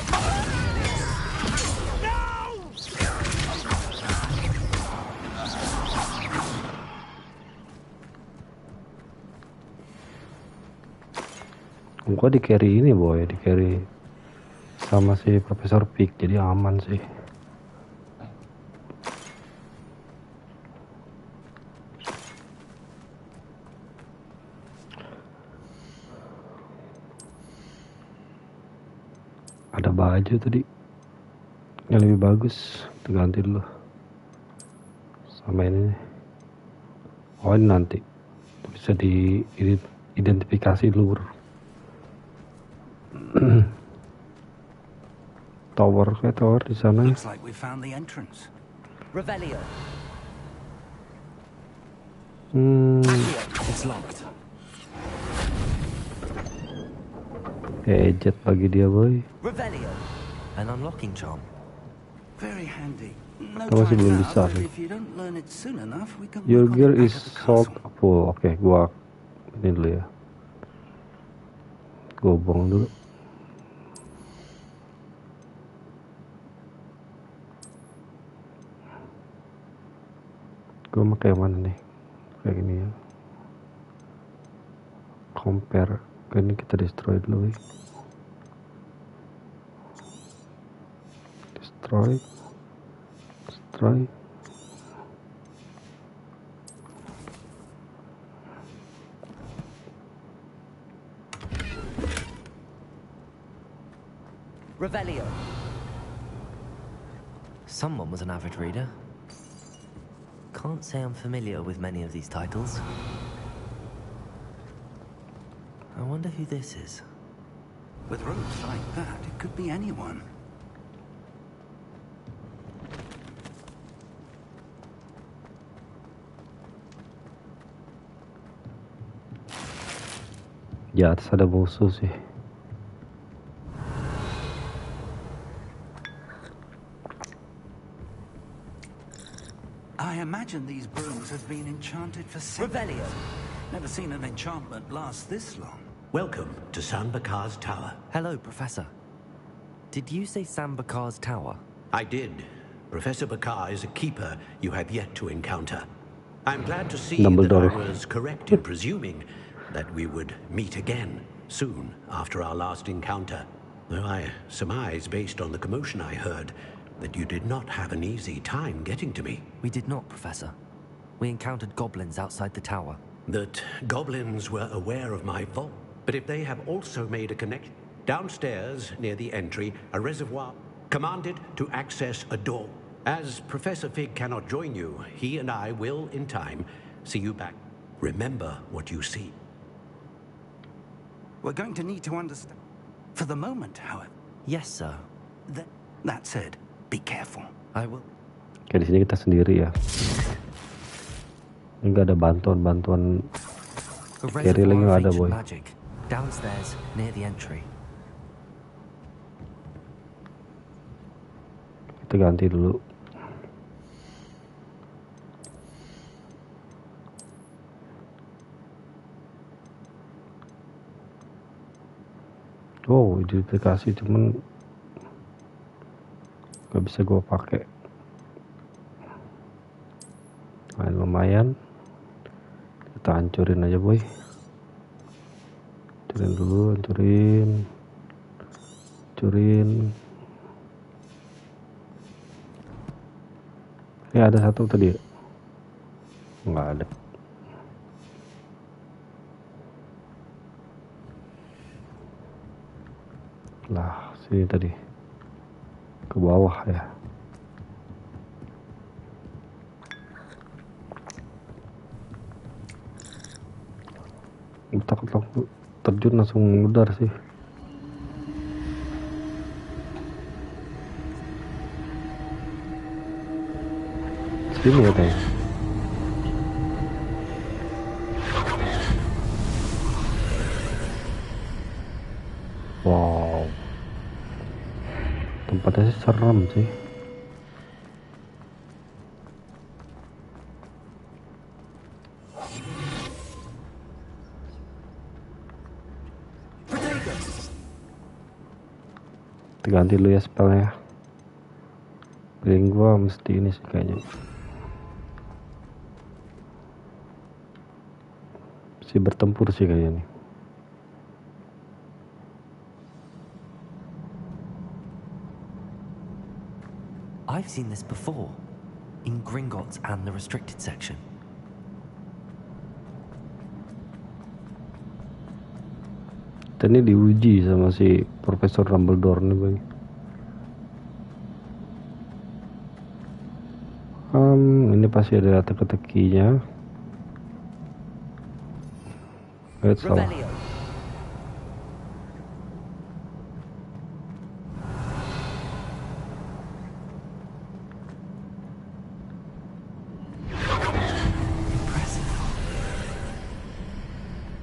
Gua di carry ini boy, di carry sama si Profesor Pig, jadi aman sih. Ada baju tadi yang lebih bagus, kita ganti dulu sama ini. Oh ini nanti bisa diidentifikasi dulu bro. Tower di sana. Looks like we found the entrance. Revelio. It's locked. Gadget bagi dia boy. Revelio. An unlocking charm. Very handy. No Kita masih time belum now, bisa but nih. if you don't learn it soon enough, we can Your work on gear it back is at the sold castle. full. Oke, gua ini dulu ya. Gua buang dulu. Gua pakai yang mana nih? Kayak gini ya. Compare. Ini kita destroy dulu ya. Destroy. Revelio. Someone was an avid reader. Can't say I'm familiar with many of these titles. I wonder who this is. With robes like that, it could be anyone. Di atas ada musuh sih. I imagine these brooms have been enchanted for centuries. Never seen an enchantment last this long. Welcome to Sanbakar's Tower. Hello, Professor. Did you say Sambakar's Tower? I did. Professor Bakar is a keeper you have yet to encounter. I'm glad to see that I was correct in presuming that we would meet again soon after our last encounter. Though I surmise, based on the commotion I heard, that you did not have an easy time getting to me. We did not, Professor. We encountered goblins outside the tower. That goblins were aware of my vault. But if they have also made a connection, downstairs near the entry, a reservoir commanded to access a door. As Professor Fig cannot join you, he and I will, in time, see you back. Remember what you see. We're going to need to understand. For the moment, however. Yes, sir. That said, be careful. I will. Kayak di sini kita sendiri ya. Ini nggak ada bantuan carry lagi, nggak ada boy. Magic. Downstairs near the entry. Kita ganti dulu. Oh, identifikasi cuman nggak bisa gue pakai. Nah, lumayan. Kita hancurin aja boy. Hancurin dulu, hancurin. Ini ada satu tadi ya? Nggak ada. Lah, sini tadi. Ke bawah ya. Takut terjun langsung ngudar sih. Sini ya teh. Wow, tempatnya sih serem sih. Ganti dulu ya spellnya. Piring gua mesti ini sih kayaknya. Mesti bertempur sih kayaknya nih. I've seen this before, in Gringotts and the restricted section. Dan ini diuji sama si Profesor Dumbledore nih bang. Ini pasti ada teka-tekinya. Salah.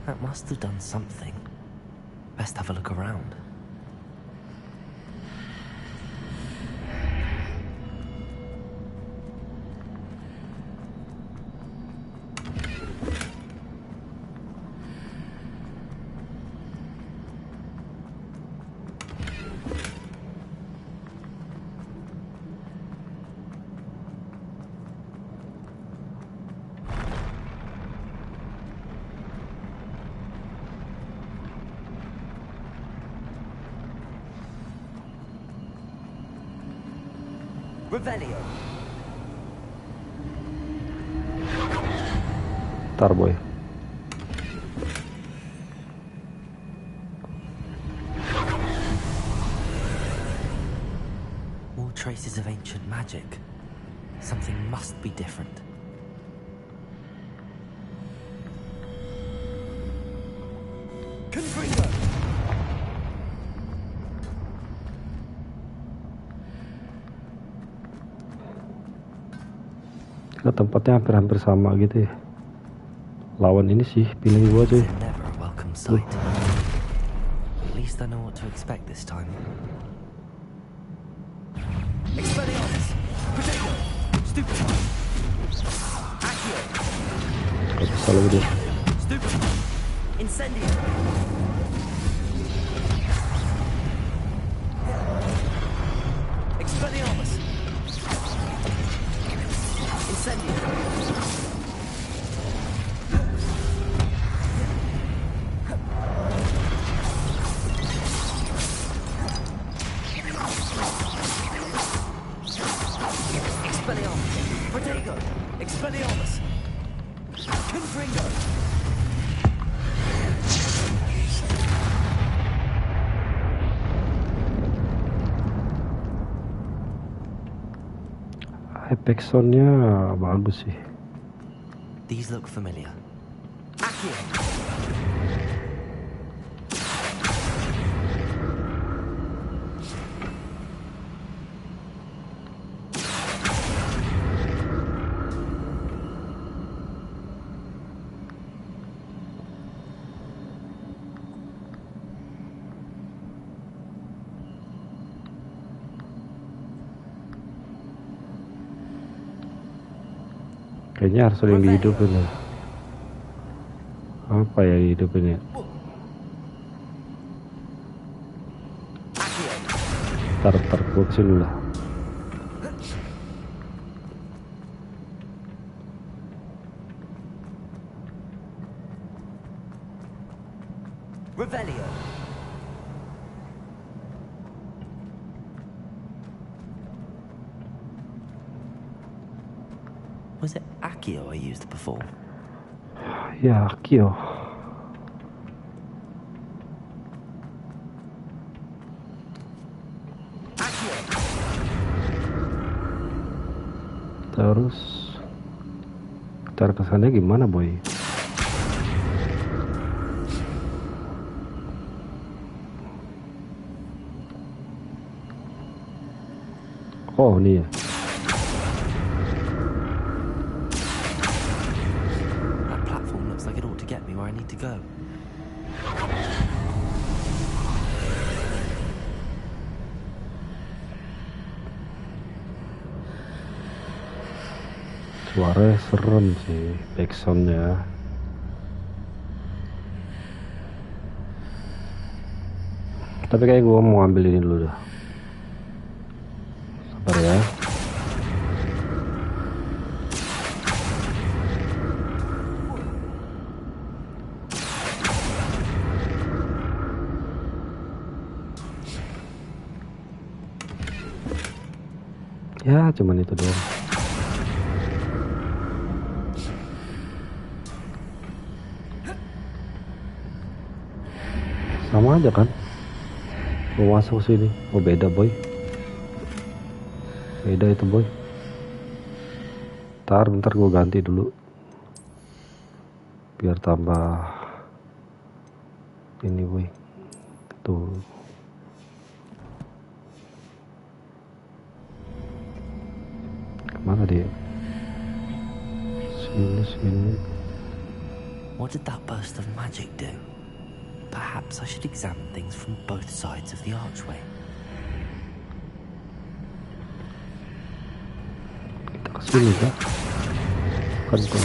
That must have done something. Best have a look around. Revelio. Ntar boy. More traces of ancient magic. Something must be different. Confringo. Tempatnya hampir-hampir sama gitu ya. Lawan ini sih pilih gua cuy. Never a welcome sight. At least I know what to expect this time. Expelliarmus. Protego. Stupefy. Accio. Gak bisa lagi deh. Stupefy. Incendio. Expelliarmus. Incendio. Expelliarmus. Protego. Expelliarmus. Efek soundnya bagus sih. These look familiar. Kayaknya harus ada yang dihidupin ya. Apa ya dihidupin ya? Ntar gue kesini dulu lah. Revelio. Was it Accio I used before? Ya, Accio. Terus cara kesannya gimana, boy? Oh, ini ya. That platform looks like it ought to get me where I need to go. Suaranya serem sih, backsoundnya. Tapi kayak gue mau ambil ini dulu dah. Sabar ya. Ya, cuman itu doang. Sama aja kan? Mau masuk sini. Oh, beda, boy. Beda itu, boy. Bentar gue ganti dulu. Biar tambah ini, boy. Tuh. Kemana dia? Sini. What did that burst of magic do? Perhaps I should examine things from both sides of the archway. Kita kesini kah? Kan ke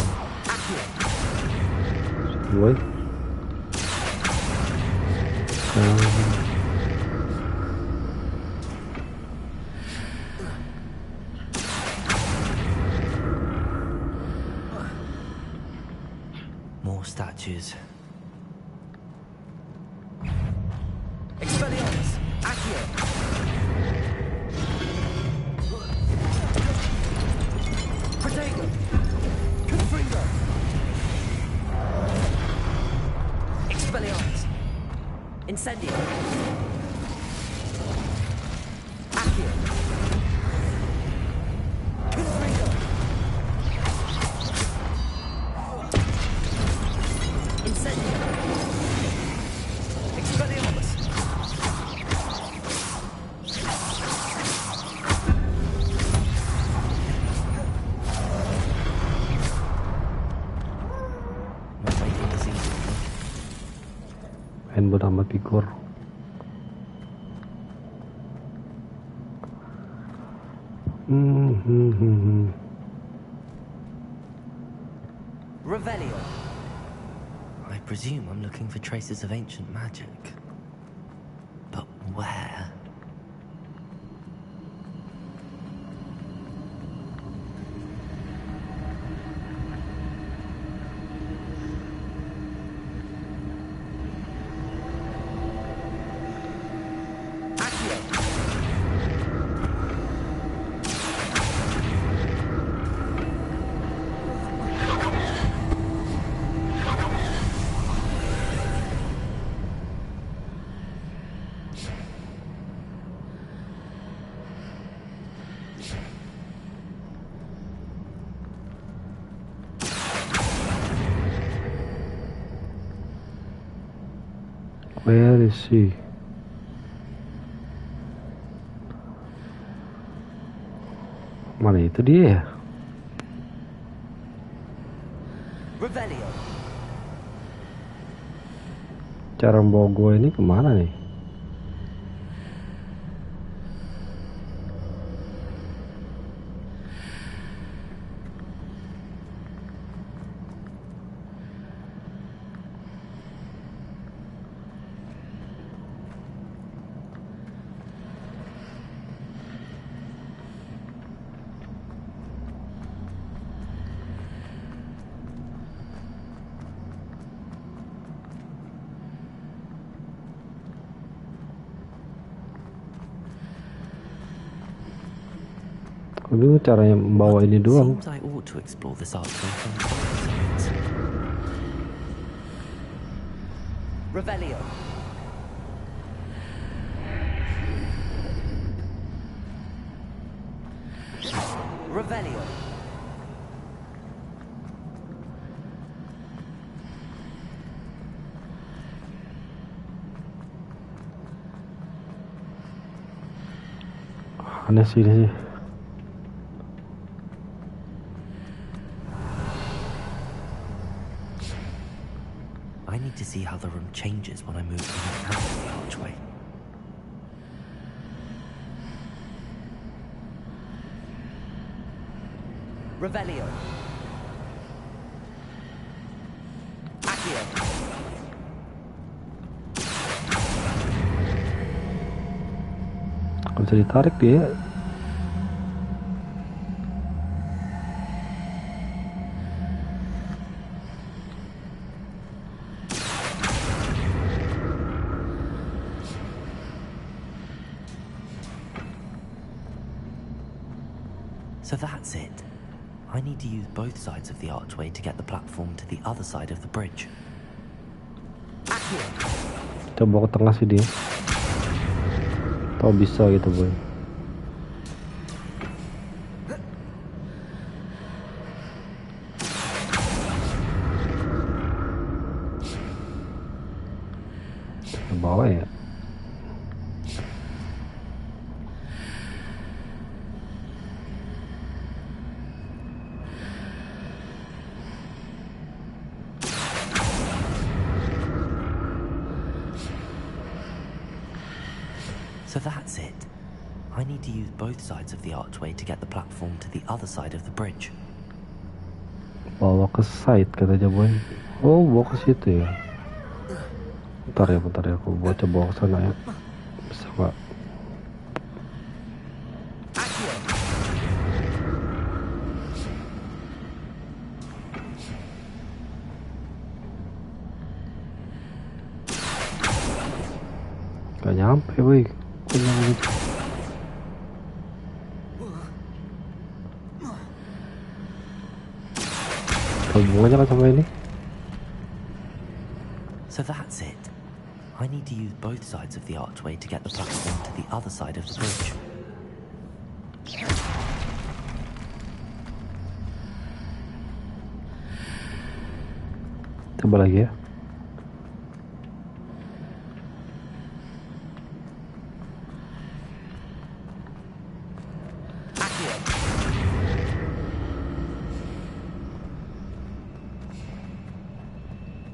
boy. More statues. Incendio. Accio. Confringo. Incendio. Expelliarmus. Not making this easy. Main bernama Pigor. Revelio. I presume I'm looking for traces of ancient magic. But where? Where is she? Mana itu dia? Revelio. Cara bawa gue ini kemana nih? Dulu caranya membawa ini doang. Seems I ought to explore this archway from Revelio. Revelio. Aneh sih ini sih. I need to see how the room changes when I move in and out of the archway. Revelio. Accio. Bisa ditarik dia. So that's it. I need to use both sides of the archway to get the platform to the other side of the bridge. Accio. Kita bawa ke tengah sih dia. Tahu bisa gitu boy. Ke bawah ya. So that's it. I need to use both sides of the archway to get the platform to the other side of the bridge. Bawa ke side katanya boy. Oh, bawa ke situ ya. Bentar ya, aku coba bawa ke sana ya. Bisa nggak? Gak nyampe boy. Hubungannya kan sama ini. So that's it. I need to use both sides of the archway to get the platform to the other side of the bridge. Coba lagi ya.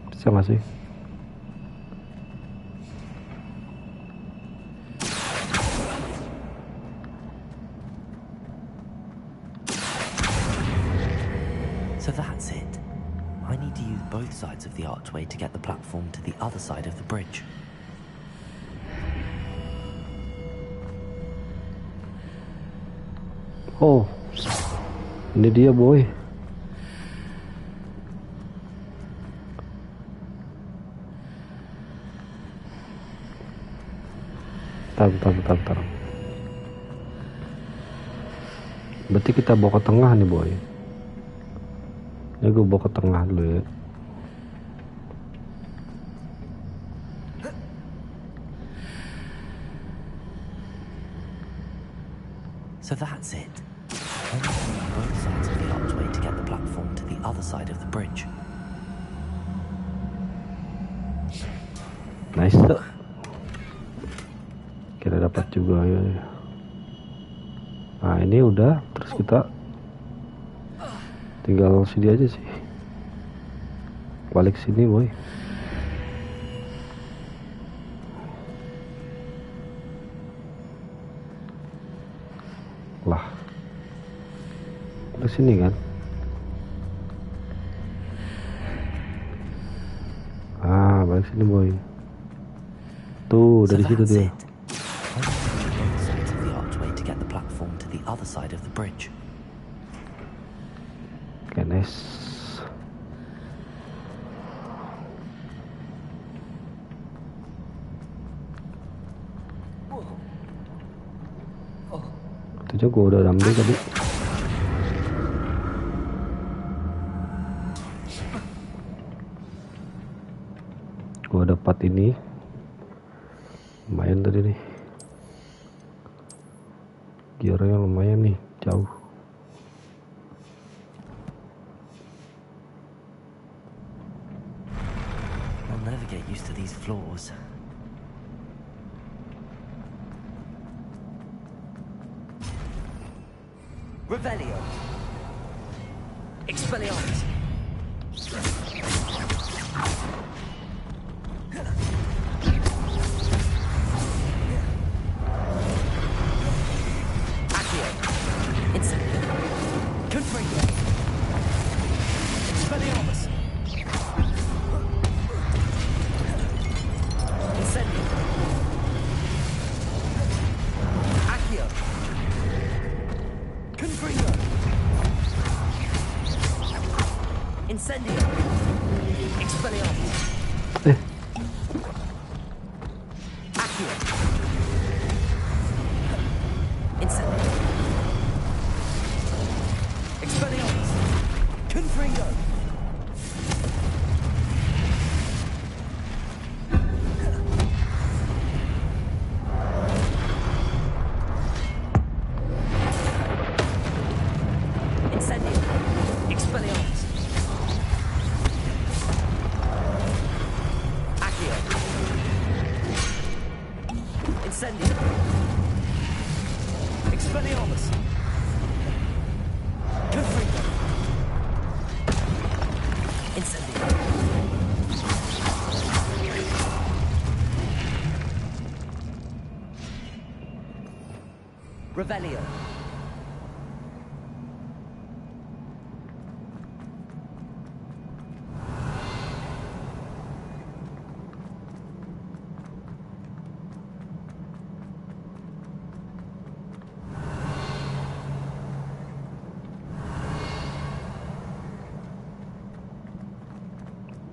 Bisa nggak sih? So that's it. I need to use both sides of the archway to get the platform to the other side of the bridge. Oh, ini dia boy. Bentar. Berarti kita bawa ke tengah nih boy. Ini gue bawa ke tengah dulu ya. So that's it. I need to use both sides of the archway to get the platform to the other side of the bridge. Nice tuh. Kita dapat juga ya. Nah ini udah, terus kita tinggal sini aja sih. Balik sini boy. Lah, ke sini kan? Ah, balik sini boy. Tuh dari situ dia. Okay, nice. Itu gue udah ambil tadi. Gue dapat ini. Lumayan tadi nih. Gearnya lumayan nih, jauh. I'll never get used to these floors. Revelio. Expelliarmus. Accio. Incendio. Confringo. Expelliarmus. Incendio. Accio. Confringo. Incendio. Expelliarmus. Accio. Incendio. Expelliarmus. Confringo. Incendio. Expelliarmus. Accio. Incendio. Expelliarmus. Confringo. Incendio. Revelio.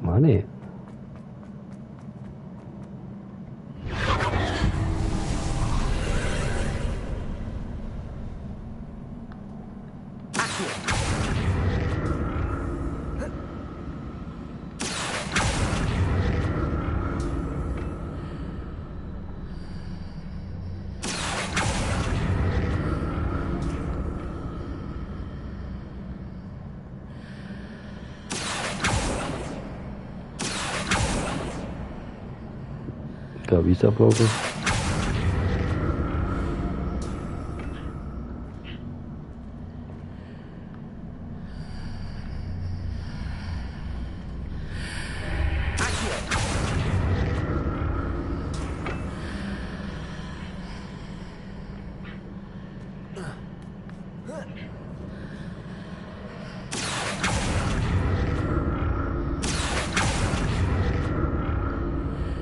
Mana ya? Gak bisa bro.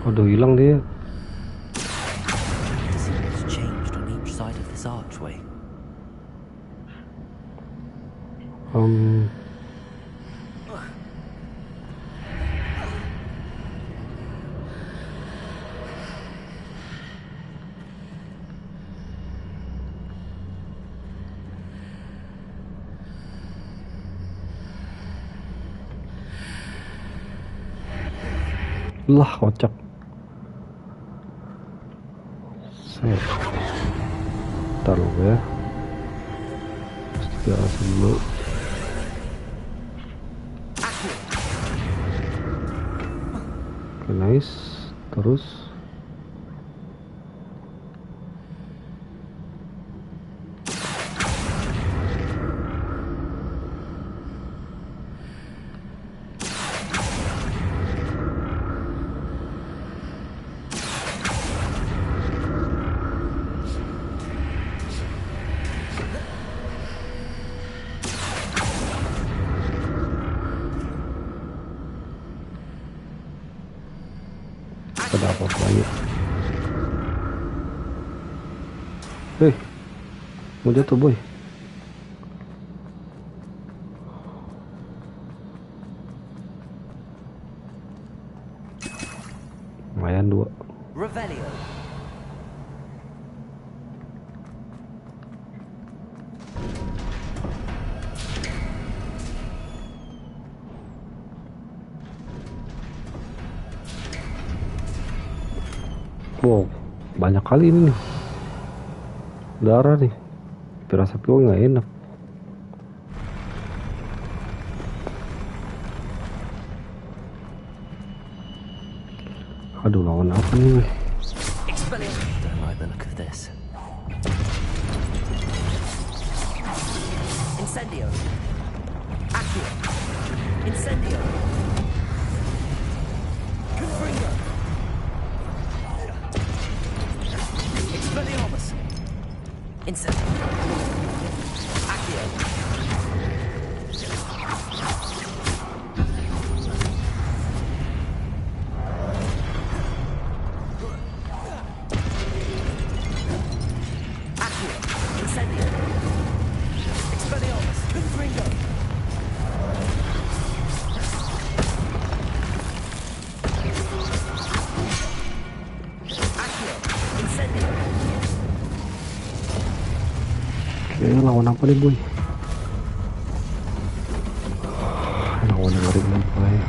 Aduh, hilang dia. Lah, kocak. Set. Taruh ya. Gas dulu. Oke, nice. Terus ada apa lagi? Mau jatuh boy. Lumayan 2. Revelio. Wow, banyak kali ini nih. Darah nih. Firasat gue nggak enak. Aduh, lawan apa nih? Don't like the look of this. Incendio. Accio. Incendio. Confringo. Expelliarmus. Incendio. Accio. Lawan apa nih boy? Lawan yang ngeri apa ya?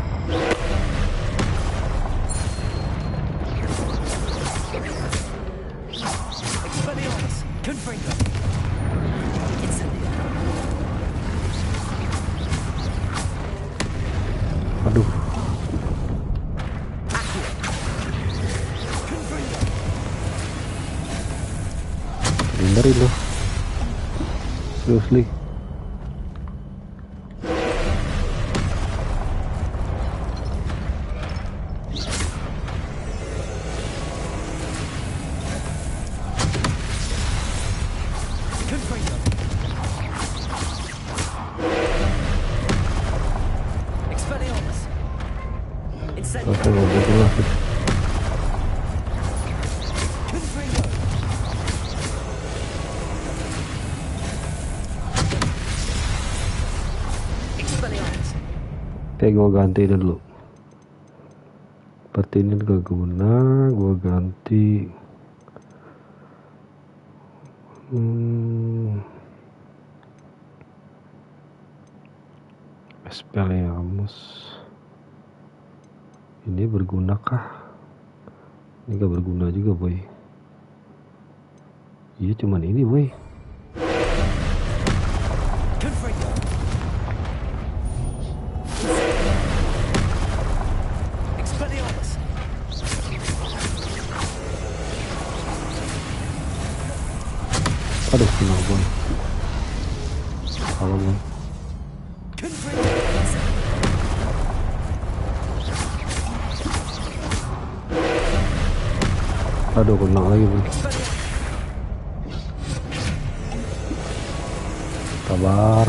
Aduh. Hindarin loh. Seriously. Oke, gue ganti dulu. Seperti ini gak guna, gue ganti. Expelliarmus. Ini bergunakah? Ini gak berguna juga boy. Iya cuman ini boy. Aduh, kena boy. Salah boy. Aduh, kena lagi boy. Sabar.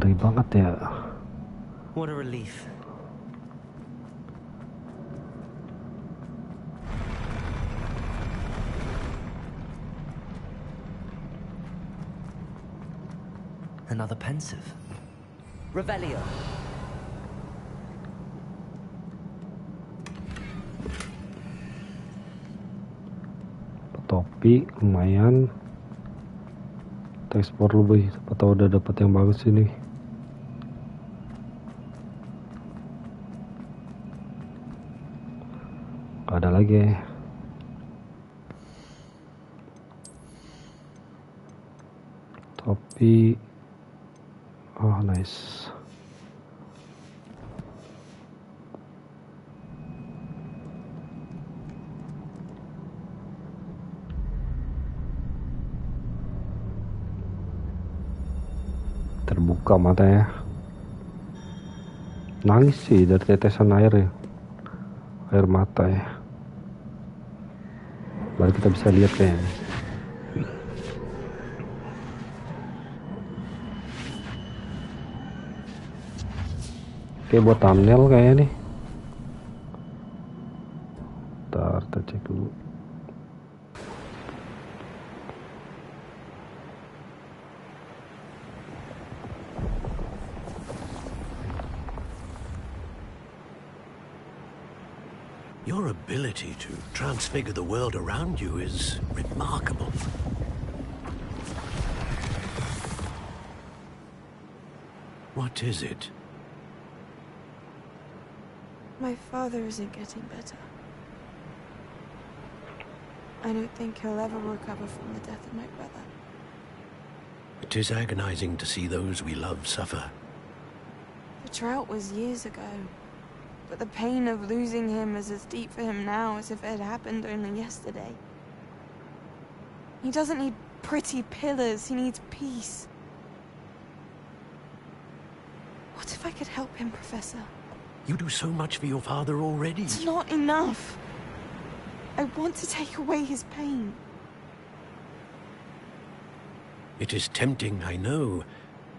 Ngeri banget ya. What a relief. Another pensive. Revelio. Topi lumayan. Kita ekspor dulu, siapa tahu udah dapat yang bagus ini. Gak ada lagi. Topi. Oh, nice. Terbuka matanya. Nangis sih dari tetesan air ya. Air mata ya. Baru kita bisa lihat kayaknya. Oke, buat thumbnail kayaknya nih. Ntar kita cek dulu. Your ability to transfigure the world around you is remarkable. What is it? My father isn't getting better. I don't think he'll ever recover from the death of my brother. It is agonizing to see those we love suffer. The drought was years ago, but the pain of losing him is as deep for him now as if it had happened only yesterday. He doesn't need pretty pillars, he needs peace. What if I could help him, Professor? You do so much for your father already. It's not enough. I want to take away his pain. It is tempting, I know,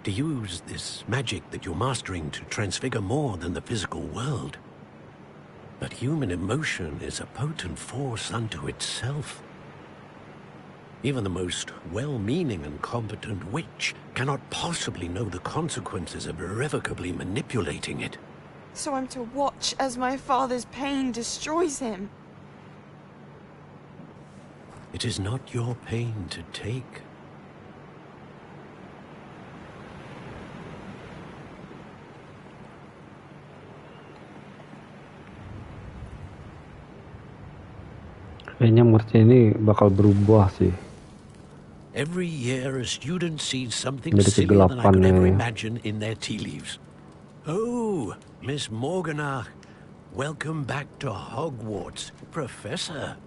to use this magic that you're mastering to transfigure more than the physical world. But human emotion is a potent force unto itself. Even the most well-meaning and competent witch cannot possibly know the consequences of irrevocably manipulating it. So I'm to watch as my father's pain destroys him. It is not your pain to take. Kayaknya merchnya ini bakal berubah sih. Every year a student sees something Jadi sillier than I could ever kegelapan ya. imagine in their tea leaves. Oh, Miss Morgana, welcome back to Hogwarts, Professor.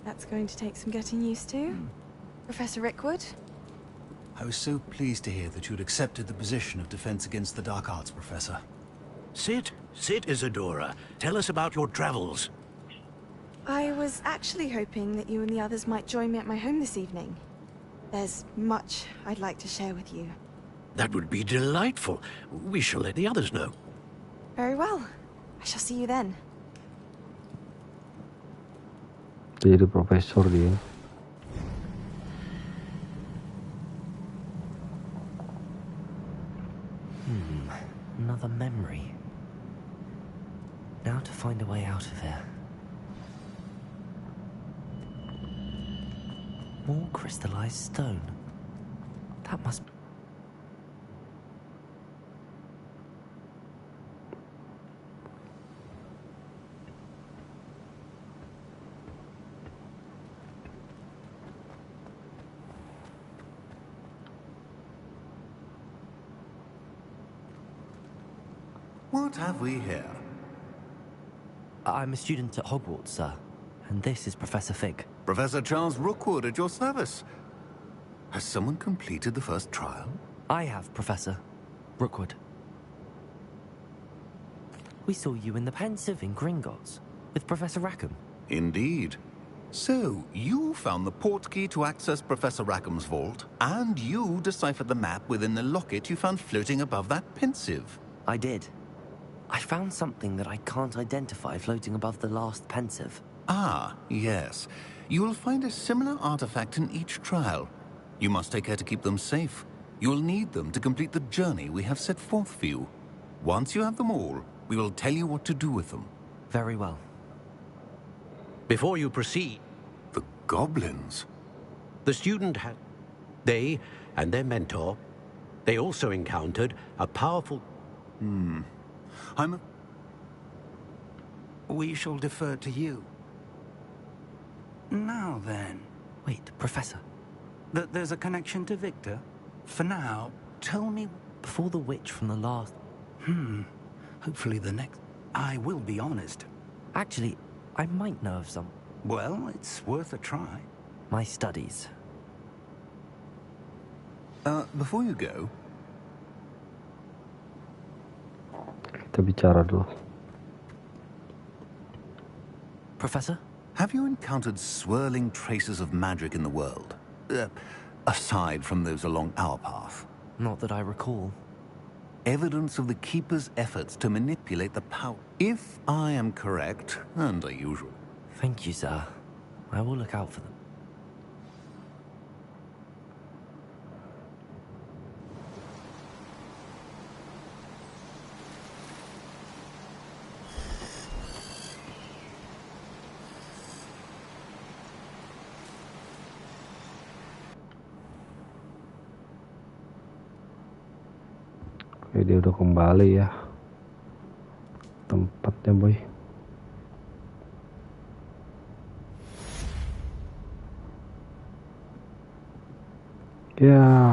That's going to take some getting used to. Professor Rickwood? I was so pleased to hear that you'd accepted the position of Defense Against the Dark Arts, Professor. Sit, Isadora. Tell us about your travels. I was actually hoping that you and the others might join me at my home this evening. There's much I'd like to share with you. That would be delightful. We shall let the others know. Very well. I shall see you then. Jadi profesor dia. Another memory. Now to find a way out of here. More crystallized stone. That must... What have we here? I'm a student at Hogwarts, sir. And this is Professor Fig. Professor Charles Rookwood at your service. Has someone completed the first trial? I have, Professor Rookwood. We saw you in the Pensive in Gringotts with Professor Rackham. Indeed. So, you found the port key to access Professor Rackham's vault, and you deciphered the map within the locket you found floating above that pensive. I did. I found something that I can't identify floating above the last pensive. Ah, yes. You will find a similar artifact in each trial. You must take care to keep them safe. You will need them to complete the journey we have set forth for you. Once you have them all, we will tell you what to do with them. Very well. Before you proceed... The goblins? The student had... They and their mentor, they also encountered a powerful... We shall defer to you. Now then. Wait, Professor. There's a connection to Victor? For now, tell me... Before the witch from the last... Hopefully the next... I will be honest. Actually, I might know of some. Well, it's worth a try. My studies. Before you go... Kita bicara dulu. Professor? Have you encountered swirling traces of magic in the world? Aside from those along our path? Not that I recall. Evidence of the Keeper's efforts to manipulate the power. If I am correct, and I usually... Thank you, sir. I will look out for them. Oke, dia udah kembali ya tempatnya, boy. Ya,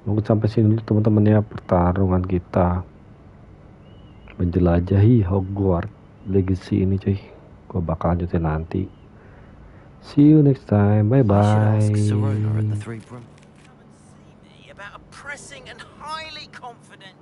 mungkin sampai sini dulu teman-teman ya pertarungan kita menjelajahi Hogwarts Legacy ini, cuy. Gua bakal lanjutin nanti. See you next time. Bye bye. About a pressing and highly confident